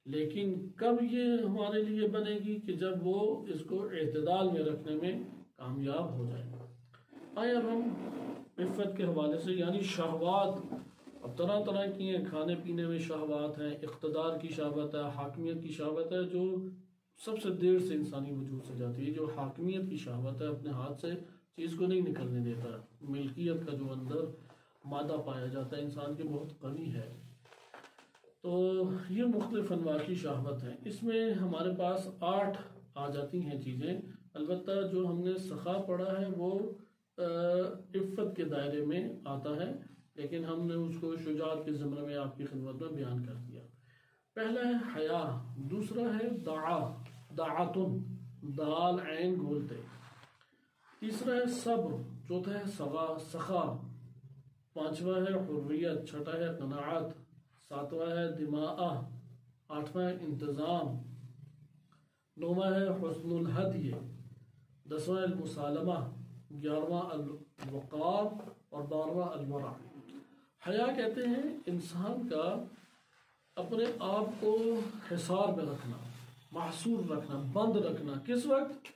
لیکن کب یہ ہمارے لیے بنے گی کہ جب وہ اس کو اعتدال میں رکھنے میں کامیاب ہو جائے. آئے اب ہم عفت کے حوالے سے، یعنی شہوات اب طرح طرح کی ہیں. کھانے پینے میں شہوات ہیں، اقتدار کی شہوت ہے، حاکمیت کی شہوت ہے جو سب سے دیر سے انسانی وجود سے جاتی ہے. جو حاکمیت کی شہوت ہے اپنے ہاتھ سے چیز کو نہیں نکلنے دیتا. ملکیت کا جو اندر مادہ پایا جاتا ہے انسان کے بہت قوی ہے. تو یہ مختلف انواع کی شہوت ہے. اس میں ہمارے پاس 8 آ جاتی ہیں چیزیں. البتہ جو ہم نے سخا پڑھا ہے وہ عفت کے دائرے میں آتا ہے، لیکن ہم نے اس کو شجاعت کے زمرے میں آپ کی خدمت میں بیان کر دیا. پہلا ہے حیا، دوسرا ہے دعا، دعاتن دال عین گولتے، تیسرا ہے صبر، چوتھا ہے سخا، پانچواں ہے حریت، چھٹا ہے قناعت، ساتواں ہے دماء، آٹھواں ہے انتظام، نوواں ہے حسن الہدی، 10واں المسالمہ، 11واں الوقار اور 12واں الورع. حیا کہتے ہیں انسان کا اپنے آپ کو حصار میں رکھنا، محصور رکھنا، بند رکھنا. کس وقت؟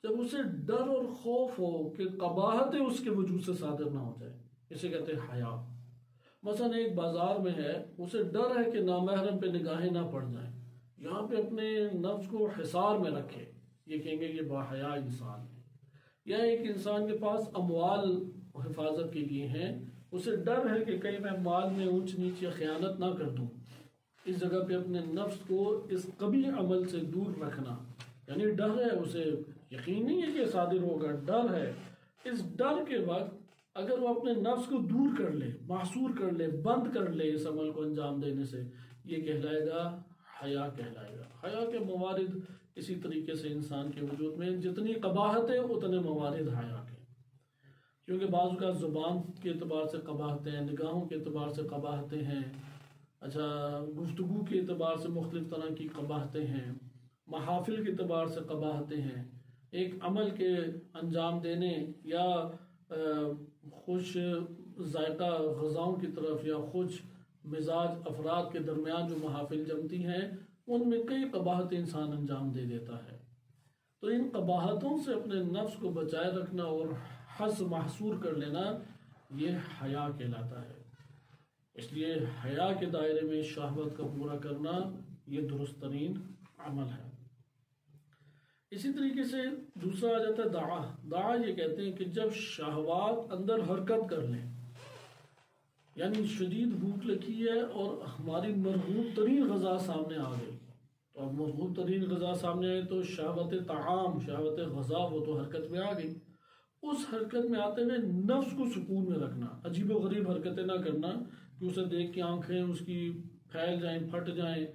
جب اسے ڈر اور خوف ہو کہ قباحت اس کے وجود سے صادر نہ ہو جائے، اسے کہتے ہیں حیا. مثلا ایک بازار میں ہے، اسے ڈر ہے کہ نامحرم پہ نگاہیں نہ پڑ جائیں، یہاں پہ اپنے نفس کو حصار میں رکھے، یہ کہیں گے یہ باحیا انسان ہے. یا ایک انسان کے پاس اموال حفاظت کے لیے ہیں، اسے ڈر ہے کہ کہیں میں مال میں اونچ نیچ یا خیانت نہ کر دوں، اس جگہ پہ اپنے نفس کو اس قبیح عمل سے دور رکھنا. یعنی ڈر ہے، اسے یقین نہیں ہے کہ صادر ہوگا، ڈر ہے. اس ڈر کے وقت اگر وہ اپنے نفس کو دور کر لے، محصور کر لے، بند کر لے اس عمل کو انجام دینے سے، یہ کہلائے گا حیا کہلائے گا. حیا کے موارد اسی طریقے سے انسان کے وجود میں جتنی قباحت ہے اتنے موارد حیا کے. کیونکہ بعض اوقات زبان کے اعتبار سے قباحتیں ہیں، نگاہوں کے اعتبار سے قباحتیں ہیں، اچھا گفتگو کے اعتبار سے مختلف طرح کی قباحتیں ہیں، محافل کے اعتبار سے قباحتیں ہیں. ایک عمل کے انجام دینے یا خوش ذائقہ غذاؤں کی طرف یا خوش مزاج افراد کے درمیان جو محافل جمتی ہیں ان میں کئی قباحتیں انسان انجام دے دیتا ہے. تو ان قباحتوں سے اپنے نفس کو بچائے رکھنا اور حس محصور کر لینا یہ حیا کہلاتا ہے. اس لیے حیا کے دائرے میں شہوت کا پورا کرنا یہ درست ترین عمل ہے. اسی طریقے سے دوسرا آ جاتا ہے دعا. دعا یہ کہتے ہیں کہ جب شہوات اندر حرکت کر لیں، یعنی شدید بھوک لگی ہے اور ہماری مرغوب ترین غذا سامنے آ گئی، تو اب مرغوب ترین غذا سامنے آئے تو شہوت طعام، شہوت غذا وہ تو حرکت میں آ گئی. اس حرکت میں آتے ہوئے نفس کو سکون میں رکھنا، عجیب و غریب حرکتیں نہ کرنا کہ اسے دیکھ کے آنکھیں اس کی پھیل جائیں، پھٹ جائیں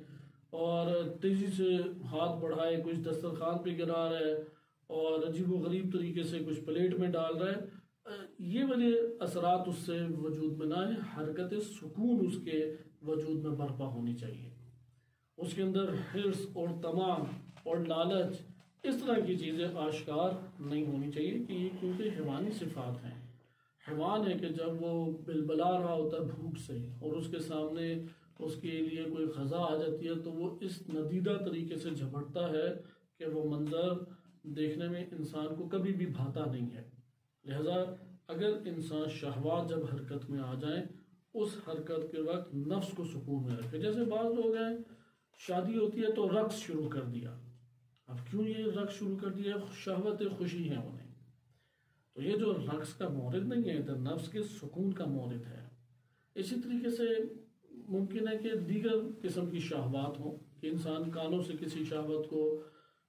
اور تیزی سے ہاتھ بڑھائے، کچھ دسترخوان پہ گرا رہا ہے اور عجیب و غریب طریقے سے کچھ پلیٹ میں ڈال رہا ہے. یہ والے اثرات اس سے وجود میں نہ آئے. حرکت سکون اس کے وجود میں برپا ہونی چاہیے. اس کے اندر حرص اور طمع اور لالچ اس طرح کی چیزیں آشکار نہیں ہونی چاہیے کہ یہ کیونکہ حیوانی صفات ہیں. حیوان ہے کہ جب وہ بلبلا رہا ہوتا ہے بھوک سے اور اس کے سامنے اس کے لیے کوئی غذا آ جاتی ہے تو وہ اس ندیدہ طریقے سے جھپٹتا ہے کہ وہ منظر دیکھنے میں انسان کو کبھی بھی بھاتا نہیں ہے. لہذا اگر انسان شہوات جب حرکت میں آ جائیں اس حرکت کے وقت نفس کو سکون میں رکھے. جیسے بعض لوگ ہیں شادی ہوتی ہے تو رقص شروع کر دیا. اب کیوں یہ رقص شروع کر دیا؟ شہوت خوشی ہے انہیں. تو یہ جو رقص کا مورد نہیں ہے ادھر نفس کے سکون کا مورد ہے. اسی طریقے سے ممکن ہے کہ دیگر قسم کی شہوات ہوں کہ انسان کانوں سے کسی شہوت کو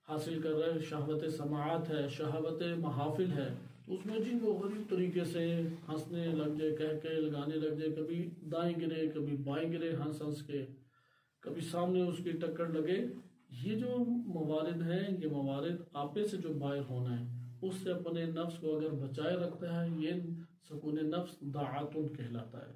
حاصل کر رہا ہے، شہوت سماعت ہے، شہوت محافل ہے، تو اس میں عجیب و غریب طریقے سے ہنسنے لگ جائے، کہہ کے لگانے لگ جائے، کبھی دائیں گرے کبھی بائیں گرے ہنس ہنس کے، کبھی سامنے اس کی ٹکر لگے۔ یہ جو موارد ہیں، یہ موارد آپے سے جو باہر ہونا ہے، اس سے اپنے نفس کو اگر بچائے رکھتا ہے، یہ سکون نفس دعاتن کہلاتا ہے۔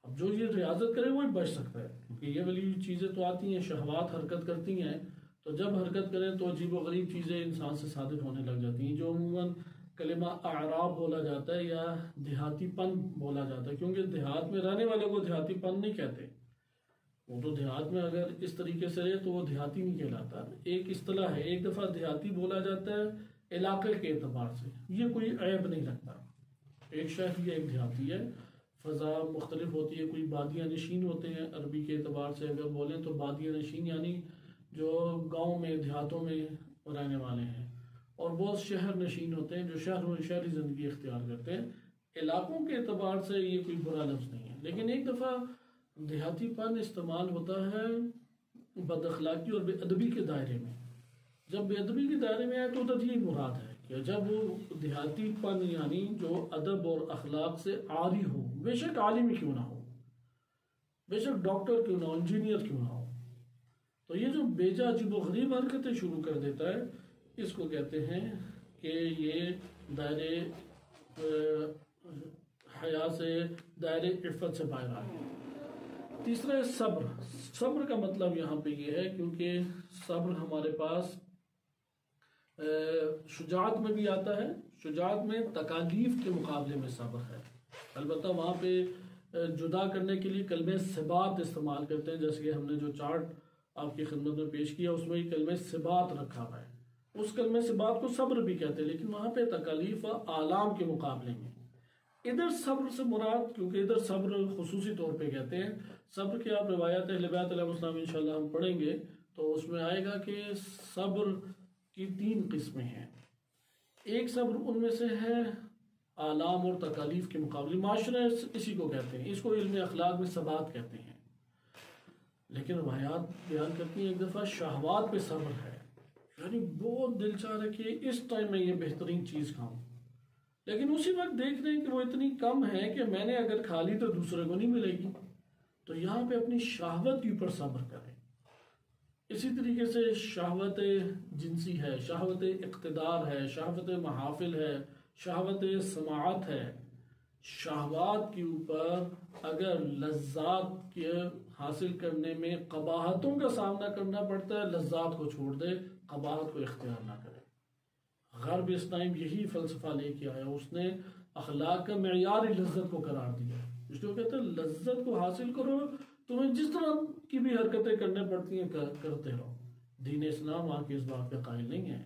اب جو یہ ریاضت کرے وہی بچ سکتا ہے، کیونکہ یہ والی چیزیں تو آتی ہیں، شہوات حرکت کرتی ہیں، تو جب حرکت کریں تو عجیب و غریب چیزیں انسان سے صادر ہونے لگ جاتی ہیں، جو عموماً کلمہ اعراب بولا جاتا ہے یا دیہاتی پن بولا جاتا ہے، کیونکہ دیہات میں رہنے والے کو دیہاتی پن نہیں کہتے، وہ تو دیہات میں اگر اس طریقے سے رہے تو وہ دیہاتی نہیں کہلاتا۔ ایک اصطلاح ہے، ایک دفعہ دیہاتی بولا جاتا ہے علاقے کے اعتبار سے، یہ کوئی عیب نہیں لگتا، ایک شہری ہے ایک دیہاتی ہے، فضا مختلف ہوتی ہے، کوئی بادیاں نشین ہوتے ہیں، عربی کے اعتبار سے اگر بولیں تو بادیاں نشین یعنی جو گاؤں میں دیہاتوں میں رہنے والے ہیں، اور بہت شہر نشین ہوتے ہیں جو شہروں میں شہری زندگی اختیار کرتے ہیں۔ علاقوں کے اعتبار سے یہ کوئی برا لفظ نہیں ہے، لیکن ایک دفعہ دیہاتی پن استعمال ہوتا ہے بد اخلاقی اور بے ادبی کے دائرے میں۔ جب بے ادبی کے دائرے میں آئے تو ادھر یہ مراد ہے کہ جب وہ دیہاتی پن یعنی جو ادب اور اخلاق سے عاری ہو، بے شک عالم کیوں نہ ہو، بے شک ڈاکٹر کیوں نہ ہو، انجینئر کیوں نہ ہو، تو یہ جو بیجا عجیب و غریب حرکتیں شروع کر دیتا ہے، اس کو کہتے ہیں کہ یہ دائرے حیا سے، دائرے عفت سے باہر آ گیا۔ تیسرا ہے صبر۔ صبر کا مطلب یہاں پہ یہ ہے، کیونکہ صبر ہمارے پاس شجاعت میں بھی آتا ہے، شجاعت میں تکالیف کے مقابلے میں صبر ہے، البتہ وہاں پہ جدا کرنے کے لیے کلمہ ثبات استعمال کرتے ہیں، جیسے کہ ہم نے جو چارٹ آپ کی خدمت میں پیش کیا اس میں یہ کلمہ ثبات رکھا ہوا ہے، اس کلمہ ثبات کو صبر بھی کہتے ہیں، لیکن وہاں پہ تکالیف و آلام کے مقابلے میں۔ ادھر صبر سے مراد، کیونکہ ادھر صبر خصوصی طور پہ کہتے ہیں، صبر کی آپ روایات اہل بیت علیہ السلام انشاءاللہ ہم پڑھیں گے تو اس میں آئے گا کہ صبر کی 3 قسمیں ہیں۔ ایک صبر ان میں سے ہے آلام اور تکالیف کے مقابلے، معاشرے اسی کو کہتے ہیں، اس کو علم اخلاق میں ثبات کہتے ہیں، لیکن روایات بیان کرتی ہیں ایک دفعہ شہوات پہ صبر ہے، یعنی بہت دل چاہ رہا کہ اس ٹائم میں یہ بہترین چیز کھاؤں، لیکن اسی وقت دیکھ رہے ہیں کہ وہ اتنی کم ہے کہ میں نے اگر کھا لی تو دوسرے کو نہیں ملے گی، تو یہاں پہ اپنی شہوت کے اوپر صبر کریں۔ اسی طریقے سے شہوت جنسی ہے، شہوت اقتدار ہے، شہوت محافل ہے، شہوت سماعت ہے، شہوات کے اوپر اگر لذات کے حاصل کرنے میں قباحتوں کا سامنا کرنا پڑتا ہے، لذات کو چھوڑ دے، قباحت کو اختیار نہ کرے۔ غرب اس ٹائم یہی فلسفہ لے کے آیا، اس نے اخلاق کا معیار لذت کو قرار دیا، اس لیے وہ کہتے ہیں لذت کو حاصل کرو، تمہیں جس طرح کی بھی حرکتیں کرنے پڑتی ہیں کرتے رہو۔ دین اسلام وہاں کے اس بات پہ قائل نہیں ہے،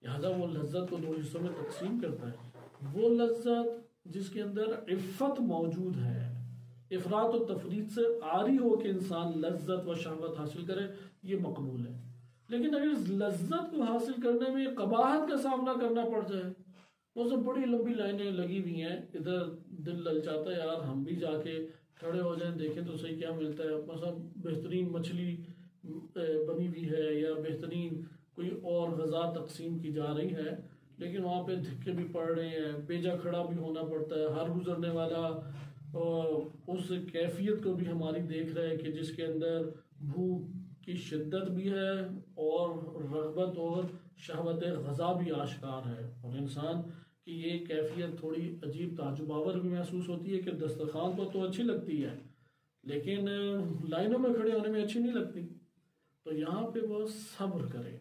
لہذا وہ لذت کو 2 حصوں میں تقسیم کرتا ہے۔ وہ لذت جس کے اندر عفت موجود ہے، افراط و تفریط سے عاری ہو کے انسان لذت و شہوت حاصل کرے، یہ مقبول ہے، لیکن اگر اس لذت کو حاصل کرنے میں قباحت کا سامنا کرنا پڑ جائے، وہ سب بڑی لمبی لائنیں لگی ہوئی ہیں، ادھر دل للچاتا ہے یار ہم بھی جا کے کھڑے ہو جائیں، دیکھیں تو صحیح کیا ملتا ہے، مثلا بہترین مچھلی بنی ہوئی ہے یا بہترین کوئی اور غذا تقسیم کی جا رہی ہے، لیکن وہاں پہ دھکے بھی پڑ رہے ہیں، بیجا کھڑا بھی ہونا پڑتا ہے، ہر گزرنے والا اس کیفیت کو بھی ہماری دیکھ رہا ہے کہ جس کے اندر بھوک کی شدت بھی ہے اور رغبت اور شہوت غذا بھی آشکار ہے، اور انسان کی یہ کیفیت تھوڑی عجیب تعجب آور بھی محسوس ہوتی ہے کہ دسترخوان کو تو اچھی لگتی ہے لیکن لائنوں میں کھڑے ہونے میں اچھی نہیں لگتی، تو یہاں پہ وہ صبر کرے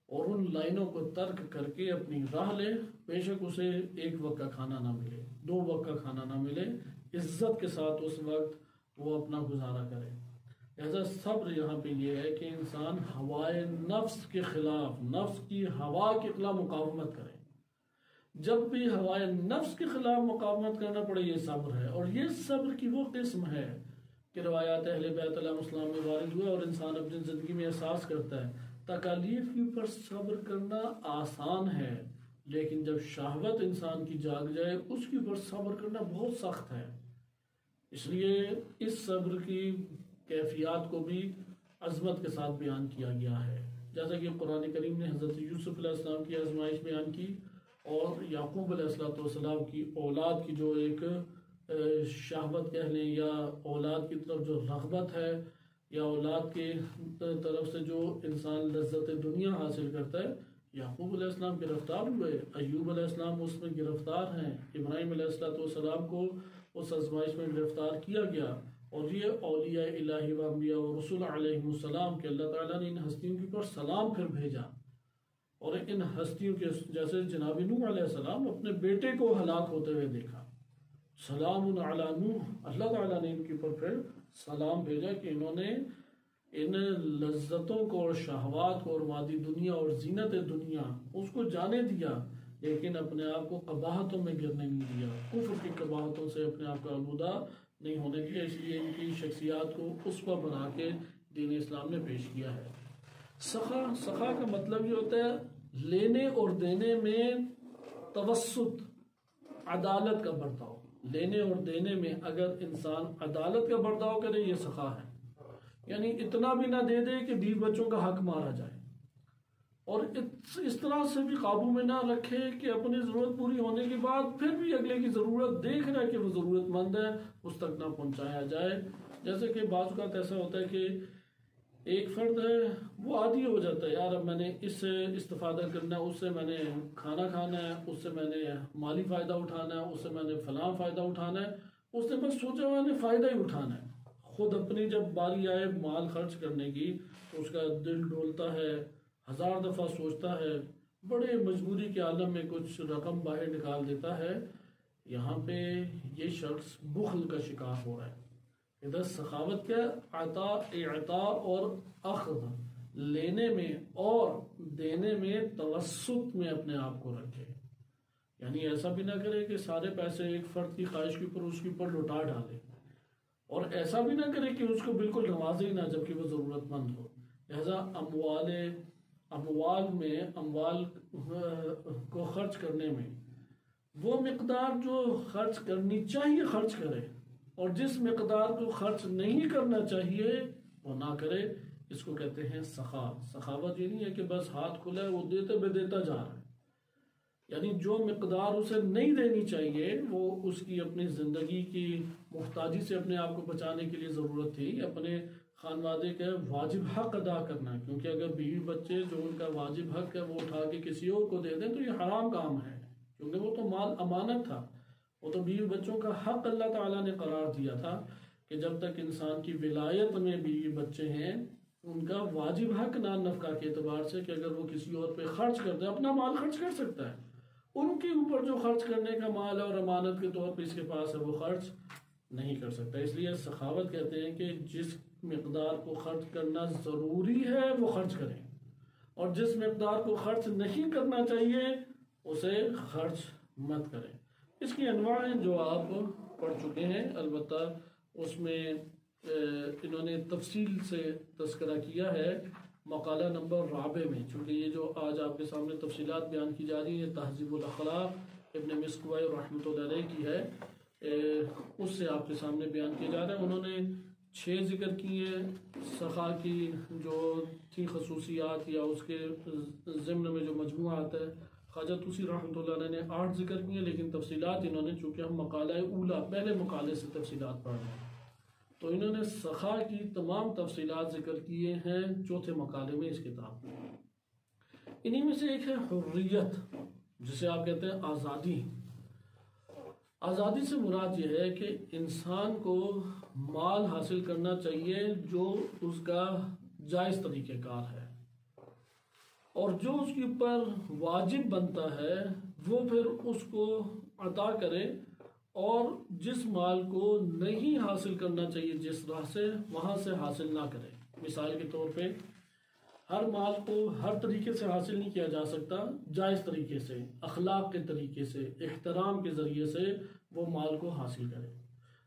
اور ان لائنوں کو ترک کر کے اپنی راہ لے، بے شک اسے 1 وقت کا کھانا نہ ملے، 2 وقت کا کھانا نہ ملے، عزت کے ساتھ اس وقت وہ اپنا گزارا کرے۔ لہذا صبر یہاں پہ یہ ہے کہ انسان ہوائے نفس کے خلاف، نفس کی ہوا کے خلاف مقاومت کرے، جب بھی ہوائے نفس کے خلاف مقاومت کرنا پڑے، یہ صبر ہے، اور یہ صبر کی وہ قسم ہے کہ روایات اہل بیت علیہ السلام میں وارد ہوا اور انسان اپنی زندگی میں احساس کرتا ہے۔ تکالیف کے اوپر صبر کرنا آسان ہے، لیکن جب شہوت انسان کی جاگ جائے اس کے اوپر صبر کرنا بہت سخت ہے، اس لیے اس صبر کی کیفیات کو بھی عظمت کے ساتھ بیان کیا گیا ہے، جیسا کہ قرآن کریم نے حضرت یوسف علیہ السلام کی آزمائش بیان کی، اور یعقوب علیہ السلام کی اولاد کی جو ایک شہوت کہہ لیں، یا اولاد کی طرف جو رغبت ہے، یا اولاد کے طرف سے جو انسان لذت دنیا حاصل کرتا ہے، یعقوب علیہ السلام گرفتار ہوئے، ایوب علیہ السلام اس میں گرفتار ہیں، ابراہیم علیہ السلام کو اس آزمائش میں گرفتار کیا گیا، اور یہ اولیاء الہی و انبیاء و رسول علیہ السلام کہ اللہ تعالیٰ نے ان ہستیوں کے اوپر سلام پھر بھیجا، اور ان ہستیوں کے جیسے جناب نوح علیہ السلام اپنے بیٹے کو ہلاک ہوتے ہوئے دیکھا، سلام علی نوح، اللہ تعالیٰ نے ان کے اوپر پھر سلام بھیجا کہ انہوں نے ان لذتوں کو اور شہوات کو اور مادی دنیا اور زینت دنیا اس کو جانے دیا، لیکن اپنے آپ کو قباحتوں میں گرنے نہیں دیا، کفر کی قباحتوں سے اپنے آپ کو آلودہ نہیں ہونے دیا، اس لیے ان کی شخصیات کو اسوہ بنا کے دین اسلام نے پیش کیا ہے۔ سخا کا مطلب یہ ہوتا ہے لینے اور دینے میں توسط، عدالت کا برتاؤ، لینے اور دینے میں اگر انسان عدالت کا برتاؤ کرے یہ سخا ہے، یعنی اتنا بھی نہ دے دے کہ بیوی بچوں کا حق مارا جائے، اور اس طرح سے بھی قابو میں نہ رکھے کہ اپنی ضرورت پوری ہونے کے بعد پھر بھی اگلے کی ضرورت دیکھ رہا ہے کہ وہ ضرورت مند ہے اس تک نہ پہنچایا جائے۔ جیسے کہ بعض اوقات ایسا ہوتا ہے کہ ایک فرد ہے وہ عادی ہو جاتا ہے، یار اب میں نے اس سے استفادہ کرنا ہے، اس سے میں نے کھانا کھانا ہے، اس سے میں نے مالی فائدہ اٹھانا ہے، اس سے میں نے فلاں فائدہ اٹھانا ہے، اس نے بس سوچا میں نے فائدہ ہی اٹھانا ہے۔ خود اپنی جب باری آئے مال خرچ کرنے کی تو اس کا دل ڈولتا ہے، 1000 دفعہ سوچتا ہے، بڑے مجبوری کے عالم میں کچھ رقم باہر نکال دیتا ہے۔ یہاں پہ یہ شخص بخل کا شکار ہو رہا ہے۔ ادھر سخاوت کیا؟ اعطاء اور اخذ، لینے میں اور دینے میں توسط میں اپنے آپ کو رکھے، یعنی ایسا بھی نہ کرے کہ سارے پیسے ایک فرد کی خواہش کے اوپر اس کے اوپر لوٹا ڈالے، اور ایسا بھی نہ کرے کہ اس کو بالکل نوازے ہی نہ جبکہ وہ ضرورت مند ہو۔ لہذا اموال کو خرچ کرنے میں وہ مقدار جو خرچ کرنی چاہیے خرچ کرے، اور جس مقدار کو خرچ نہیں کرنا چاہیے وہ نہ کرے، اس کو کہتے ہیں سخا۔ سخاوت یہ نہیں ہے کہ بس ہاتھ کھلا ہے وہ دیتے بے دیتا جا رہا ہے، یعنی جو مقدار اسے نہیں دینی چاہیے وہ اس کی اپنی زندگی کی محتاجی سے اپنے آپ کو بچانے کے لیے ضرورت تھی، اپنے خانوادے کا واجب حق ادا کرنا، کیونکہ اگر بیوی بچے جو ان کا واجب حق ہے وہ اٹھا کے کسی اور کو دے دیں تو یہ حرام کام ہے، کیونکہ وہ تو مال امانت تھا، وہ تو بیوی بچوں کا حق اللہ تعالیٰ نے قرار دیا تھا کہ جب تک انسان کی ولایت میں بیوی بچے ہیں ان کا واجب حق نان نفقہ کے اعتبار سے کہ اگر وہ کسی اور پہ خرچ کرتا ہے، اپنا مال خرچ کر سکتا ہے، ان کے اوپر جو خرچ کرنے کا مال ہے اور امانت کے طور پہ اس کے پاس ہے وہ خرچ نہیں کر سکتا۔ اس لیے سخاوت کہتے ہیں کہ جس مقدار کو خرچ کرنا ضروری ہے وہ خرچ کریں، اور جس مقدار کو خرچ نہیں کرنا چاہیے اسے خرچ مت کریں۔ اس کی انواع ہیں جو آپ پڑھ چکے ہیں، البتہ اس میں انہوں نے تفصیل سے تذکرہ کیا ہے مقالہ نمبر 9 میں، چونکہ یہ جو آج آپ کے سامنے تفصیلات بیان کی جا رہی ہیں تہذیب الاخلاق ابن مسکوائے رحمۃ اللہ علیہ کی ہے، اس سے آپ کے سامنے بیان کیا جا رہا ہے۔ انہوں نے 6 ذکر کیے سخا کی جو تھی خصوصیات یا اس کے ضمن میں جو مجموعہ آتا ہے، خواجہ طوسی رحمۃ اللہ علیہ نے 8 ذکر کیے، لیکن تفصیلات انہوں نے چونکہ ہم مقالہ اولا پہلے مقالے سے تفصیلات پڑھ رہے ہیں تو انہوں نے سخا کی تمام تفصیلات ذکر کیے ہیں 4تھے مقالے میں اس کتاب میں۔ انہی میں سے ایک ہے حریت، جسے آپ کہتے ہیں آزادی۔ آزادی سے مراد یہ ہے کہ انسان کو مال حاصل کرنا چاہیے جو اس کا جائز طریقہ کار ہے، اور جو اس کے اوپر واجب بنتا ہے وہ پھر اس کو عطا کرے، اور جس مال کو نہیں حاصل کرنا چاہیے جس راہ سے وہاں سے حاصل نہ کرے۔ مثال کے طور پہ ہر مال کو ہر طریقے سے حاصل نہیں کیا جا سکتا، جائز طریقے سے، اخلاق کے طریقے سے، احترام کے ذریعے سے وہ مال کو حاصل کرے۔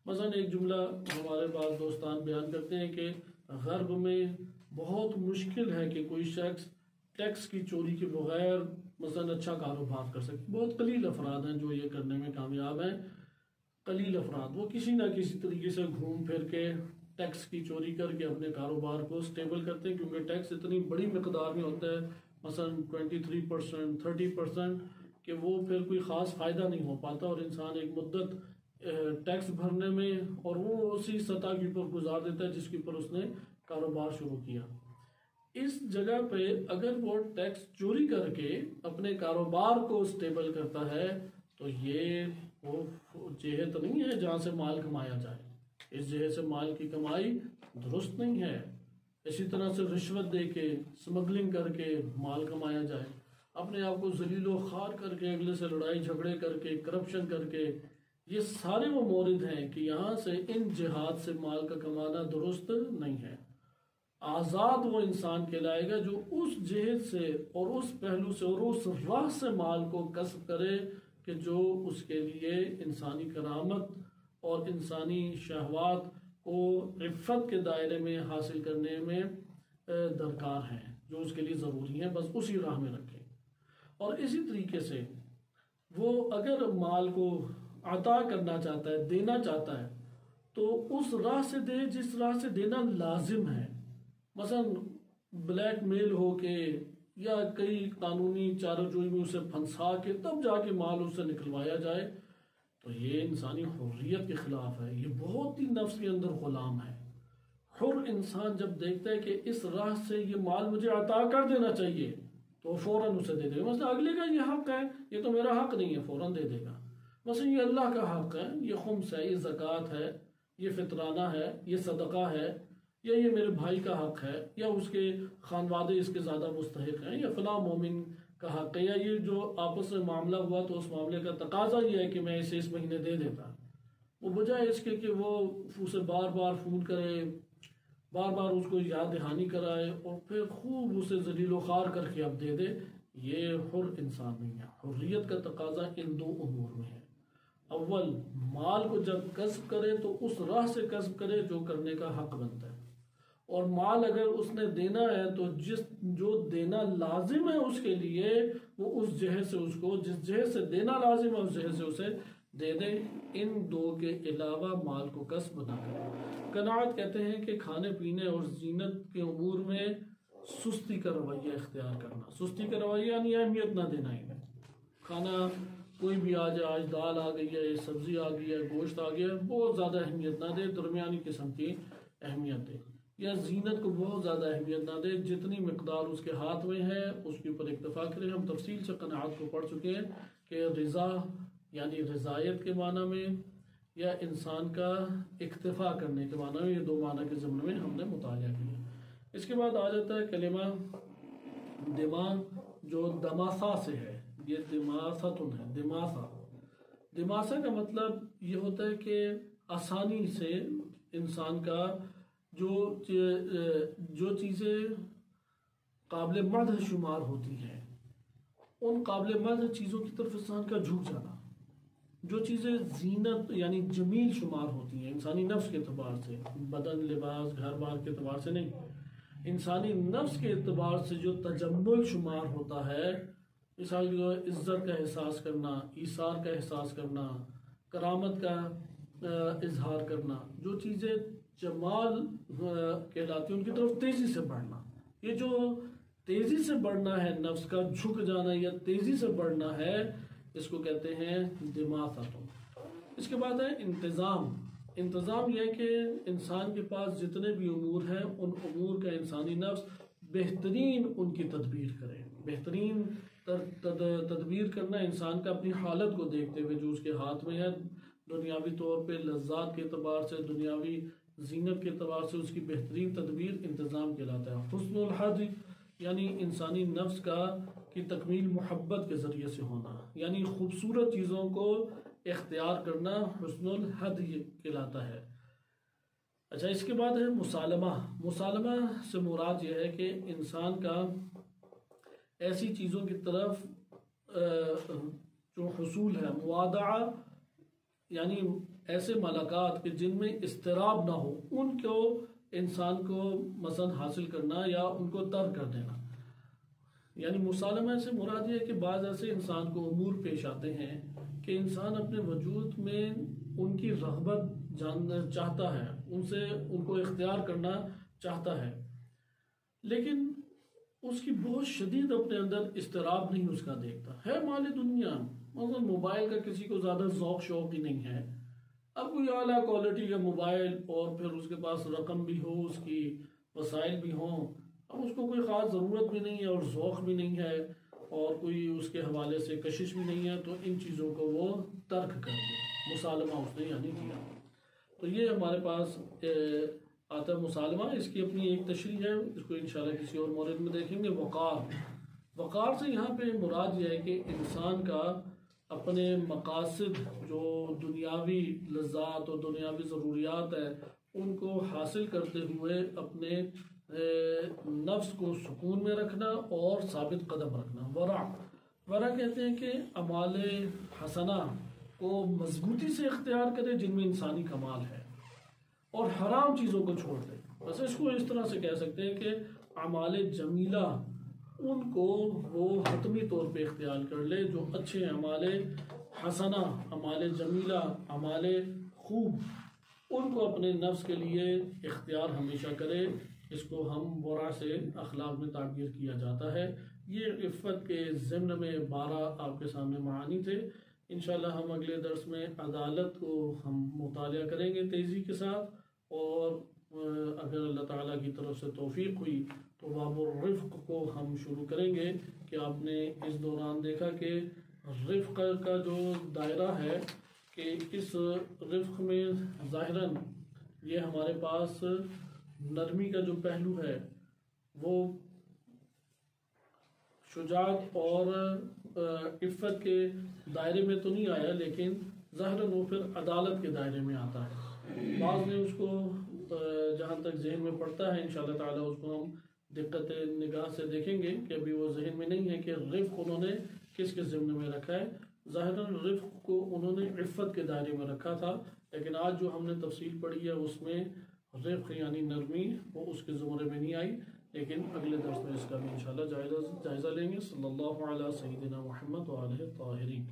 مثلا ایک جملہ ہمارے بعض دوستان بیان کرتے ہیں کہ غرب میں بہت مشکل ہے کہ کوئی شخص ٹیکس کی چوری کے بغیر مثلا اچھا کاروبار کر سکے، بہت قلیل افراد ہیں جو یہ کرنے میں کامیاب ہیں۔ قلیل افراد وہ کسی نہ کسی طریقے سے گھوم پھر کے ٹیکس کی چوری کر کے اپنے کاروبار کو سٹیبل کرتے ہیں، کیونکہ ٹیکس اتنی بڑی مقدار میں ہوتا ہے، مثلا 23%، 30%، کہ وہ پھر کوئی خاص فائدہ نہیں ہو پاتا، اور انسان ایک مدت ٹیکس بھرنے میں اور وہ اسی سطح کے اوپر گزار دیتا ہے جس کے اوپر اس نے کاروبار شروع کیا۔ اس جگہ پہ اگر وہ ٹیکس چوری کر کے اپنے کاروبار کو سٹیبل کرتا ہے تو یہ وہ جہت نہیں ہے جہاں سے مال کمایا جائے، اس جہت سے مال کی کمائی درست نہیں ہے۔ اسی طرح سے رشوت دے کے، سمگلنگ کر کے مال کمایا جائے، اپنے آپ کو ذلیل و خوار کر کے، اگلے سے لڑائی جھگڑے کر کے، کرپشن کر کے، یہ سارے وہ مورد ہیں کہ یہاں سے ان جہات سے مال کا کمانا درست نہیں ہے۔ آزاد وہ انسان کہلائے گا جو اس جہت سے اور اس پہلو سے اور اس راہ سے مال کو کسب کرے کہ جو اس کے لیے انسانی کرامت اور انسانی شہوات کو عفت کے دائرے میں حاصل کرنے میں درکار ہیں، جو اس کے لیے ضروری ہیں، بس اسی راہ میں رکھیں۔ اور اسی طریقے سے وہ اگر مال کو عطا کرنا چاہتا ہے، دینا چاہتا ہے، تو اس راہ سے دے جس راہ سے دینا لازم ہے، مثلا بلیک میل ہو کے یا کئی قانونی چارہ جوئی میں اسے پھنسا کے تب جا کے مال اس سے نکلوایا جائے، تو یہ انسانی حریت کے خلاف ہے، یہ بہت ہی نفس کے اندر غلام ہے۔ حر انسان جب دیکھتا ہے کہ اس راہ سے یہ مال مجھے عطا کر دینا چاہیے تو وہ فوراً اسے دے دے گا، مثلا اگلے کا یہ حق ہے، یہ تو میرا حق نہیں ہے، فوراً دے دے گا۔ مثلا یہ اللہ کا حق ہے، یہ خمس ہے، یہ زکوٰۃ ہے، یہ فطرانہ ہے، یہ صدقہ ہے، یا یہ میرے بھائی کا حق ہے، یا اس کے خانوادے اس کے زیادہ مستحق ہیں، یا فلاں مومن کا حق ہے، یا یہ جو آپس میں معاملہ ہوا تو اس معاملے کا تقاضا یہ ہے کہ میں اسے اس مہینے دے دیتا، وہ بجائے اس کے کہ وہ اسے بار بار فون کرے، بار بار اس کو یاد دہانی کرائے اور پھر خوب اسے ذلیل و خوار کر کے اب دے دے، یہ حر انسان نہیں ہے۔ حریت کا تقاضا ان دو امور میں ہے، اول مال کو جب کسب کرے تو اس راہ سے کسب کرے جو کرنے کا حق بنتا ہے، اور مال اگر اس نے دینا ہے تو جو دینا لازم ہے اس کے لیے وہ اس جہت سے اس کو جس جہت سے دینا لازم ہے اس جہت سے اسے دے دے، ان دو کے علاوہ مال کو کسب نہ کرے۔ قناعت کہتے ہیں کہ کھانے پینے اور زینت کے امور میں سستی کا رویہ اختیار کرنا، سستی کا رویہ یعنی اہمیت نہ دینا ہی نہیں، کھانا کوئی بھی آ جائے، آج دال آ گئی ہے، سبزی آ گئی ہے، گوشت آ گیا ہے، بہت زیادہ اہمیت نہ دے، درمیانی قسم کی اہمیت دے، یا زینت کو بہت زیادہ اہمیت نہ دے، جتنی مقدار اس کے ہاتھ میں ہے اس کے اوپر اکتفا کرے۔ ہم تفصیل سے قناعت کو پڑھ چکے ہیں کہ رضا یعنی رضایت کے معنی میں یا انسان کا اکتفا کرنے کے معنی میں، یہ دو معنی کے ضمن میں ہم نے مطالعہ کیا۔ اس کے بعد آ جاتا ہے کلمہ دماغ، جو دماسا سے ہے، یہ دماستن ہے، دماسا۔ دماسا کا مطلب یہ ہوتا ہے کہ آسانی سے انسان کا جو چیزیں قابل مدح شمار ہوتی ہیں ان قابل مدح چیزوں کی طرف انسان کا جھک جانا، جو چیزیں زینت یعنی جمیل شمار ہوتی ہیں انسانی نفس کے اعتبار سے، بدن، لباس، گھر بار کے اعتبار سے نہیں، انسانی نفس کے اعتبار سے جو تجمل شمار ہوتا ہے، مثال جو عزت کا احساس کرنا، ایثار کا احساس کرنا، کرامت کا اظہار کرنا، جو چیزیں جمال کہلاتی ہیں ان کی طرف تیزی سے بڑھنا، یہ جو تیزی سے بڑھنا ہے نفس کا جھک جانا یا تیزی سے بڑھنا ہے، اس کو کہتے ہیں دماغتن۔ اس کے بعد ہے انتظام۔ انتظام یہ ہے کہ انسان کے پاس جتنے بھی امور ہیں ان امور کا انسانی نفس بہترین ان کی تدبیر کرے، بہترین تدبیر کرنا انسان کا اپنی حالت کو دیکھتے ہوئے جو اس کے ہاتھ میں ہے، دنیاوی طور پہ لذات کے اعتبار سے، دنیاوی زینت کے اعتبار سے اس کی بہترین تدبیر انتظام کہلاتا ہے۔ حسن الحد یعنی انسانی نفس کی تکمیل محبت کے ذریعے سے ہونا، یعنی خوبصورت چیزوں کو اختیار کرنا حسن الحد کہلاتا ہے۔ اچھا، اس کے بعد ہے مسالمہ۔ مسالمہ سے مراد یہ ہے کہ انسان کا ایسی چیزوں کی طرف جو حصول ہے، موادعہ یعنی ایسے ملاقات کہ جن میں اضطراب نہ ہو، ان کو انسان کو مثلا حاصل کرنا یا ان کو ترک کر دینا، یعنی مسالمہ سے مراد یہ ہے کہ بعض ایسے انسان کو امور پیش آتے ہیں کہ انسان اپنے وجود میں ان کی رغبت جاننا چاہتا ہے، ان کو اختیار کرنا چاہتا ہے، لیکن اس کی بہت شدید اپنے اندر اضطراب نہیں اس کا دیکھتا ہے۔ مال دنیا مثلا موبائل کا کسی کو زیادہ ذوق شوق ہی نہیں ہے، اب کوئی اعلیٰ کوالٹی کا موبائل اور پھر اس کے پاس رقم بھی ہو، اس کی وسائل بھی ہوں، اب اس کو کوئی خاص ضرورت بھی نہیں ہے اور ذوق بھی نہیں ہے اور کوئی اس کے حوالے سے کشش بھی نہیں ہے، تو ان چیزوں کو وہ ترک کر دے، مسالمہ اس نے یعنی کیا۔ تو یہ ہمارے پاس آتا ہے مسالمہ، اس کی اپنی ایک تشریح ہے، اس کو انشاءاللہ کسی اور مورد میں دیکھیں گے۔ وقار سے یہاں پہ مراد یہ ہے کہ انسان کا اپنے مقاصد جو دنیاوی لذات اور دنیاوی ضروریات ہے ان کو حاصل کرتے ہوئے اپنے نفس کو سکون میں رکھنا اور ثابت قدم رکھنا۔ ورع کہتے ہیں کہ اعمال حسنہ کو مضبوطی سے اختیار کرے جن میں انسانی کمال ہے اور حرام چیزوں کو چھوڑ دے۔ بس اس کو اس طرح سے کہہ سکتے ہیں کہ اعمال جمیلہ ان کو وہ حتمی طور پہ اختیار کر لے، جو اچھے اعمال حسنہ، اعمال جمیلہ، اعمال خوب، ان کو اپنے نفس کے لیے اختیار ہمیشہ کرے۔ اس کو ہم ورع سے اخلاق میں تعبیر کیا جاتا ہے۔ یہ عفت کے ضمن میں 12 آپ کے سامنے معانی تھے۔ انشاءاللہ ہم اگلے درس میں عدالت کو ہم مطالعہ کریں گے تیزی کے ساتھ، اور اگر اللہ تعالیٰ کی طرف سے توفیق ہوئی تو باب الرفق کو ہم شروع کریں گے کہ آپ نے اس دوران دیکھا کہ رفق کا جو دائرہ ہے کہ اس رفق میں ظاہراً یہ ہمارے پاس نرمی کا جو پہلو ہے وہ شجاعت اور عفت کے دائرے میں تو نہیں آیا، لیکن ظاہراً وہ پھر عدالت کے دائرے میں آتا ہے۔ بعض نے اس کو جہاں تک ذہن میں پڑتا ہے انشاءاللہ تعالیٰ اس کو ہم دقت نگاہ سے دیکھیں گے کہ ابھی وہ ذہن میں نہیں ہے کہ رفق انہوں نے کس کے ضمن میں رکھا ہے۔ ظاہراً رفق کو انہوں نے عفت کے دائرے میں رکھا تھا، لیکن آج جو ہم نے تفصیل پڑھی ہے اس میں رفق یعنی نرمی وہ اس کے زمرے میں نہیں آئی، لیکن اگلے درس میں اس کا بھی انشاءاللہ جائزہ لیں گے۔ صلی اللہ علیہ سیدنا محمد وآلہ الطاہرین۔